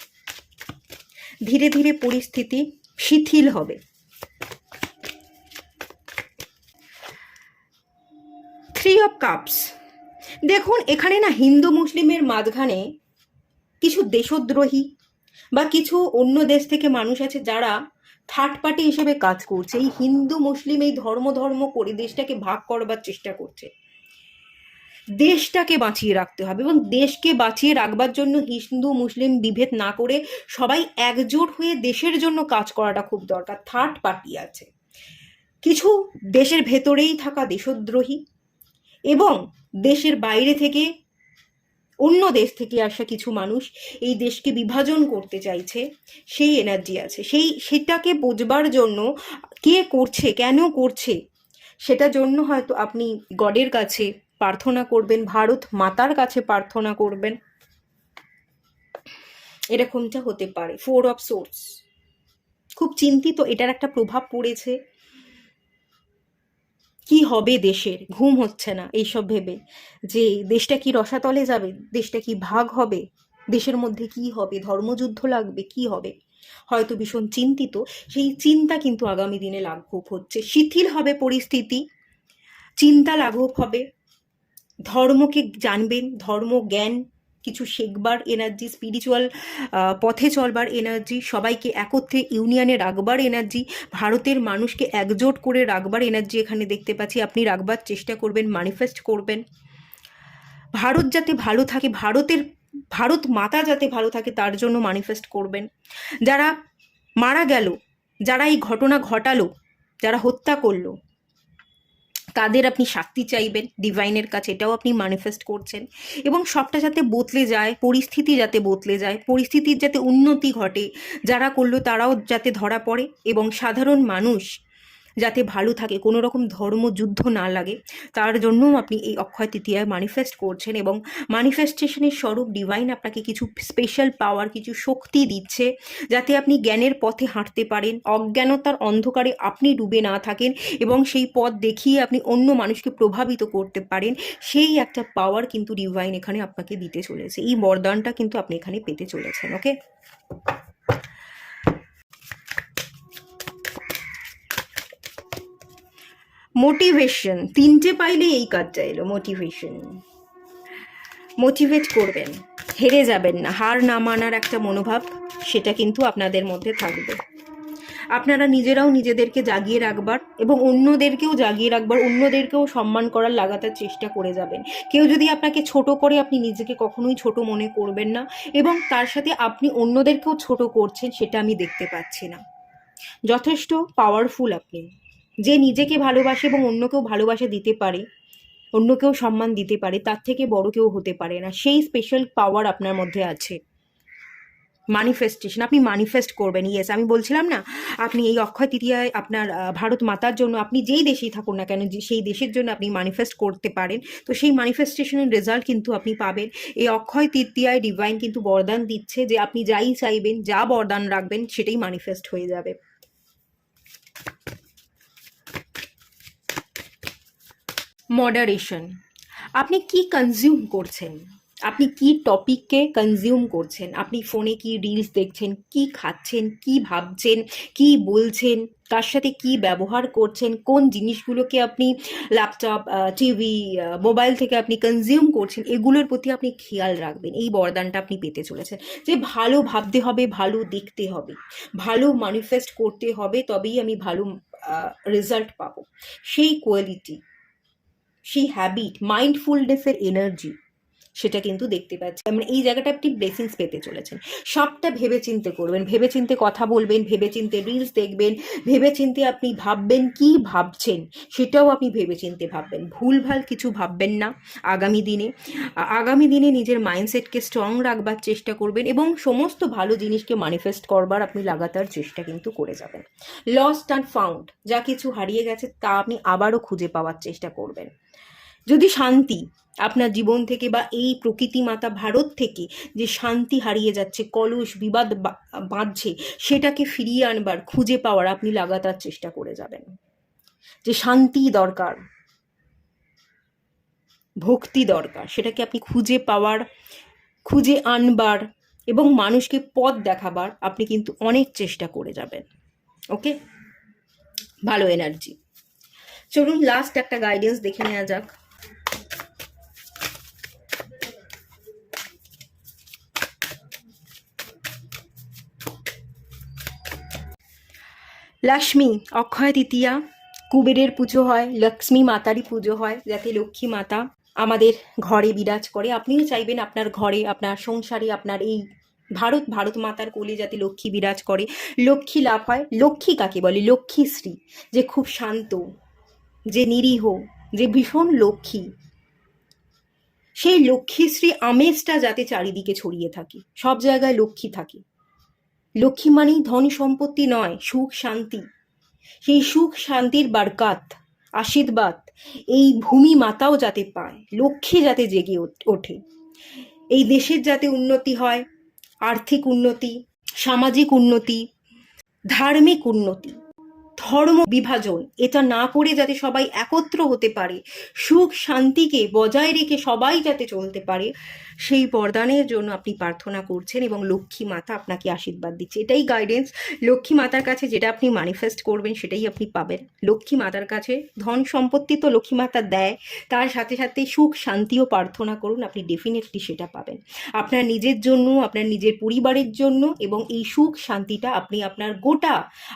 S1: ধীরে ধীরে পরিস্থিতি শিথিল হবে। 3 অফ কাপস, দেখুন এখানে না হিন্দু মুসলিমের মাঝখানে কিছু দেশদ্রোহী বা কিছু অন্য দেশ থেকে মানুষ আছে যারা থার্ড পার্টি হিসেবে কাজ করছে। এই হিন্দু মুসলিম এই ধর্ম ধর্ম করে দেশটাকে ভাগ করবার চেষ্টা করছে। দেশটাকে বাঁচিয়ে রাখতে হবে এবং দেশকে বাঁচিয়ে রাখবার জন্য হিন্দু মুসলিম বিভেদ না করে সবাই একজোট হয়ে দেশের জন্য কাজ করাটা খুব দরকার। থার্ড পার্টি আছে, কিছু দেশের ভেতরেই থাকা দেশদ্রোহী এবং দেশের বাইরে থেকে অন্য দেশ থেকে আসা কিছু মানুষ এই দেশকে বিভাজন করতে চাইছে, সেই এনার্জি আছে। সেটাকে বোঝবার জন্য কে করছে, কেন করছে, সেটার জন্য হয়তো আপনি গডের কাছে প্রার্থনা করবেন, ভারত মাতার কাছে প্রার্থনা করবেন, এরকমটা হতে পারে। 4 অফ সোর্স, খুব চিন্তিত, এটার একটা প্রভাব পড়েছে। কি হবে দেশের, ঘুম হচ্ছে না এইসব ভেবে যে দেশটা কি রসাতলে যাবে, দেশটা কি ভাগ হবে, দেশের মধ্যে কি হবে, ধর্মযুদ্ধ লাগবে, কি হবে, হয়তো ভীষণ চিন্তিত। সেই চিন্তা কিন্তু আগামী দিনে লাঘব হচ্ছে, শিথিল হবে পরিস্থিতি, চিন্তা লাঘব হবে। ধর্মকে জানবেন, ধর্ম জ্ঞান কিছু শেখবার এনার্জি, স্পিরিচুয়াল পথে চলবার এনার্জি, সবাইকে একত্রে ইউনিয়নে রাখবার এনার্জি, ভারতের মানুষকে একজোট করে রাখবার এনার্জি এখানে দেখতে পাচ্ছি। আপনি রাখবার চেষ্টা করবেন, ম্যানিফেস্ট করবেন। ভারত যাতে ভালো থাকে, ভারত মাতা যাতে ভালো থাকে তার জন্য ম্যানিফেস্ট করবেন। যারা মারা গেল, যারা এই ঘটনা ঘটালো, যারা হত্যা করলো, তাদের আপনি শাস্তি চাইবেন ডিভাইনের কাছে, এটাও আপনি ম্যানিফেস্ট করছেন। এবং সবটা যাতে বদলে যায়, পরিস্থিতি যাতে বদলে যায়, পরিস্থিতির যাতে উন্নতি ঘটে, যারা করলো তারাও যাতে ধরা পড়ে এবং সাধারণ মানুষ যাতে ভালো থাকে, কোনো রকম ধর্মযুদ্ধ না লাগে, তার জন্যও আপনি এই অক্ষয় তৃতীয়ায় ম্যানিফেস্ট করছেন। এবং ম্যানিফেস্টেশনের স্বরূপ ডিভাইন আপনাকে কিছু স্পেশাল পাওয়ার, কিছু শক্তি দিচ্ছে যাতে আপনি জ্ঞানের পথে হাঁটতে পারেন, অজ্ঞানতার অন্ধকারে আপনি ডুবে না থাকেন এবং সেই পথ দেখিয়ে আপনি অন্য মানুষকে প্রভাবিত করতে পারেন। সেই একটা পাওয়ার কিন্তু ডিভাইন এখানে আপনাকে দিতে চলেছে, এই বরদানটা কিন্তু আপনি এখানে পেতে চলেছেন। ওকে, মোটিভেশন 3টে পাইলে এই কাজটা এলো, মোটিভেশন। মোটিভেট করবেন, হেরে যাবেন না, হার না মানার একটা মনোভাব সেটা কিন্তু আপনাদের মধ্যে থাকবে। আপনারা নিজেরাও নিজেদেরকে জাগিয়ে রাখবার এবং অন্যদেরকেও জাগিয়ে রাখবার, অন্যদেরকেও সম্মান করার লাগাতার চেষ্টা করে যাবেন। কেউ যদি আপনাকে ছোট করে, আপনি নিজেকে কখনোই ছোট মনে করবেন না এবং তার সাথে আপনি অন্যদেরকেও ছোট করছেন সেটা আমি দেখতে পাচ্ছি না। যথেষ্ট পাওয়ারফুল আপনি, যে নিজেকে ভালোবাসে এবং অন্যকেও ভালোবাসা দিতে পারে, অন্যকেও সম্মান দিতে পারে, তার থেকে বড় কেউ হতে পারে না। সেই স্পেশাল পাওয়ার আপনার মধ্যে আছে। ম্যানিফেস্টেশন, আপনি ম্যানিফেস্ট করবেন। ইয়েস, আমি বলছিলাম না, আপনি এই অক্ষয় তৃতীয়ায় আপনার ভারত মাতার জন্য, আপনি যেই দেশেই থাকুন না কেন, যে সেই দেশের জন্য আপনি ম্যানিফেস্ট করতে পারেন, তো সেই ম্যানিফেস্টেশনের রেজাল্ট কিন্তু আপনি পাবেন। এই অক্ষয় তৃতীয়ায় ডিভাইন কিন্তু বরদান দিচ্ছে যে আপনি যাই চাইবেন, যা বরদান রাখবেন, সেটাই ম্যানিফেস্ট হয়ে যাবে। মডারেশন, আপনি কি কনজিউম করছেন, আপনি কি টপিককে কনজিউম করছেন, আপনি ফোনে কি রিলস দেখছেন, কি খাচ্ছেন, কি ভাবছেন, কি বলছেন, কার সাথে কি ব্যবহার করছেন, কোন জিনিসগুলোকে আপনি ল্যাপটপ, টিভি, মোবাইল থেকে আপনি কনজিউম করছেন, এগুলোর প্রতি আপনি খেয়াল রাখবেন। এই বরদানটা আপনি পেতে চলেছেন যে ভালো ভাবতে হবে, ভালো দেখতে হবে, ভালো ম্যানিফেস্ট করতে হবে, তবেই আমি ভালো রেজাল্ট পাবো। সেই কোয়ালিটি, সেই হ্যাবিট, মাইন্ডফুলনেসের এনার্জি, সেটা কিন্তু দেখতে পাচ্ছি। মানে এই জায়গাটা আপনি ব্লেসিংস পেতে চলেছেন। সবটা ভেবেচিন্তে করবেন, ভেবেচিন্তে কথা বলবেন, ভেবেচিন্তে রিলস দেখবেন, ভেবেচিন্তে আপনি ভাববেন, কি ভাবছেন সেটাও আপনি ভেবেচিন্তে ভাববেন। ভুলভাল কিছু ভাববেন না আগামী দিনে। আগামী দিনে নিজের মাইন্ডসেটকে স্ট্রং রাখবার চেষ্টা করবেন এবং সমস্ত ভালো জিনিসকে ম্যানিফেস্ট করবার আপনি লাগাতার চেষ্টা কিন্তু করে যাবেন। লস্ট অ্যান্ড ফাউন্ড, যা কিছু হারিয়ে গেছে তা আপনি আবারও খুঁজে পাওয়ার চেষ্টা করবেন। যদি শান্তি আপনার জীবন থেকে বা এই প্রকৃতি মাতা ভারত থেকে যে শান্তি হারিয়ে যাচ্ছে, কলুষ বিবাদ বাঁধছে, সেটাকে ফিরিয়ে আনবার, খুঁজে পাওয়ার আপনি লাগাতার চেষ্টা করে যাবেন। যে শান্তি দরকার, ভক্তি দরকার, সেটাকে আপনি খুঁজে পাওয়ার, খুঁজে আনবার এবং মানুষকে পথ দেখাবার আপনি কিন্তু অনেক চেষ্টা করে যাবেন। ওকে, ভালো এনার্জি। চলুন লাস্ট একটা গাইডেন্স দেখে নেওয়া যাক। লক্ষ্মী, অক্ষয় তৃতীয়া, কুবেরের পুজো হয়, লক্ষ্মী মাতারই পুজো হয়, যাতে লক্ষ্মী মাতা আমাদের ঘরে বিরাজ করে। আপনিও চাইবেন আপনার ঘরে, আপনার সংসারে, আপনার এই ভারত মাতার কোলে যাতে লক্ষ্মী বিরাজ করে, লক্ষ্মী লাভ হয়। লক্ষ্মী কাকে বলে? লক্ষ্মীশ্রী, যে খুব শান্ত, যে নিরীহ, যে ভীষণ লক্ষ্মী, সেই লক্ষ্মীশ্রী আমেজটা যাতে চারিদিকে ছড়িয়ে থাকে, সব জায়গায় লক্ষ্মী থাকে। লক্ষ্মী মানেই ধন সম্পত্তি নয়, সুখ শান্তি। সেই সুখ শান্তির বারকাত, আশীর্বাদ এই ভূমি মাতাও যাতে পায়, লক্ষ্মী যাতে জেগে ওঠে, এই দেশের যাতে উন্নতি হয়, আর্থিক উন্নতি, সামাজিক উন্নতি, ধার্মিক উন্নতি, ধর্ম বিভাজন এটা না করে যাতে সবাই একত্র হতে পারে, সুখ শান্তিকে বজায় রেখে সবাই যাতে চলতে পারে, সেই বরদানের জন্য আপনি প্রার্থনা করছেন এবং লক্ষ্মী মাতা আপনাকে আশীর্বাদ দিচ্ছে। এটাই গাইডেন্স। লক্ষ্মী মাতার কাছে যেটা আপনি ম্যানিফেস্ট করবেন সেটাই আপনি পাবেন। লক্ষ্মী মাতার কাছে ধন সম্পত্তি তো লক্ষ্মী মাতা দেয়, তার সাথে সাথে সুখ শান্তিও প্রার্থনা করুন, আপনি ডেফিনেটলি সেটা পাবেন আপনার নিজের জন্য, আপনার নিজের পরিবারের জন্য। এবং এই সুখ শান্তিটা আপনি আপনার গোটা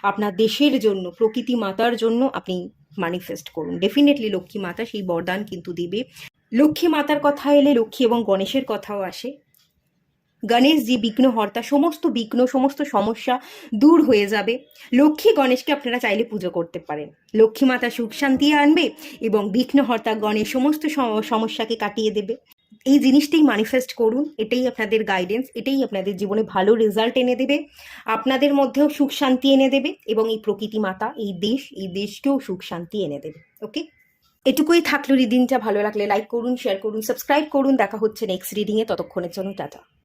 S1: আপনার দেশের জন্য, প্রকৃতি মাতার জন্য আপনি ম্যানিফেস্ট করুন। ডেফিনেটলি লক্ষ্মী মাতা সেই বরদান কিন্তু দিবে। লক্ষ্মী মাতার কথা এলে লক্ষ্মী এবং গণেশের কথাও আসে। গণেশ যে বিঘ্নহর্তা, সমস্ত বিঘ্ন, সমস্ত সমস্যা দূর হয়ে যাবে। লক্ষ্মী গণেশকে আপনারা চাইলে পুজো করতে পারেন। লক্ষ্মী মাতা সুখ শান্তি আনবে এবং বিঘ্নহর্তা গণেশ সমস্ত সমস্যাকে কাটিয়ে দেবে। এই জিনিসটাই ম্যানিফেস্ট করুন, এটাই আপনাদের গাইডেন্স, এটাই আপনাদের জীবনে ভালো রেজাল্ট এনে দেবে, আপনাদের মধ্যেও সুখ শান্তি এনে দেবে এবং এই প্রকৃতি মাতা, এই দেশকেও সুখ শান্তি এনে দেবে। ওকে, এটুকুই থাকলো রিডিংটা। ভালো লাগলে লাইক করুন, শেয়ার করুন, সাবস্ক্রাইব করুন। দেখা হচ্ছে নেক্সট রিডিংয়ে, ততক্ষণের জন্য টাটা।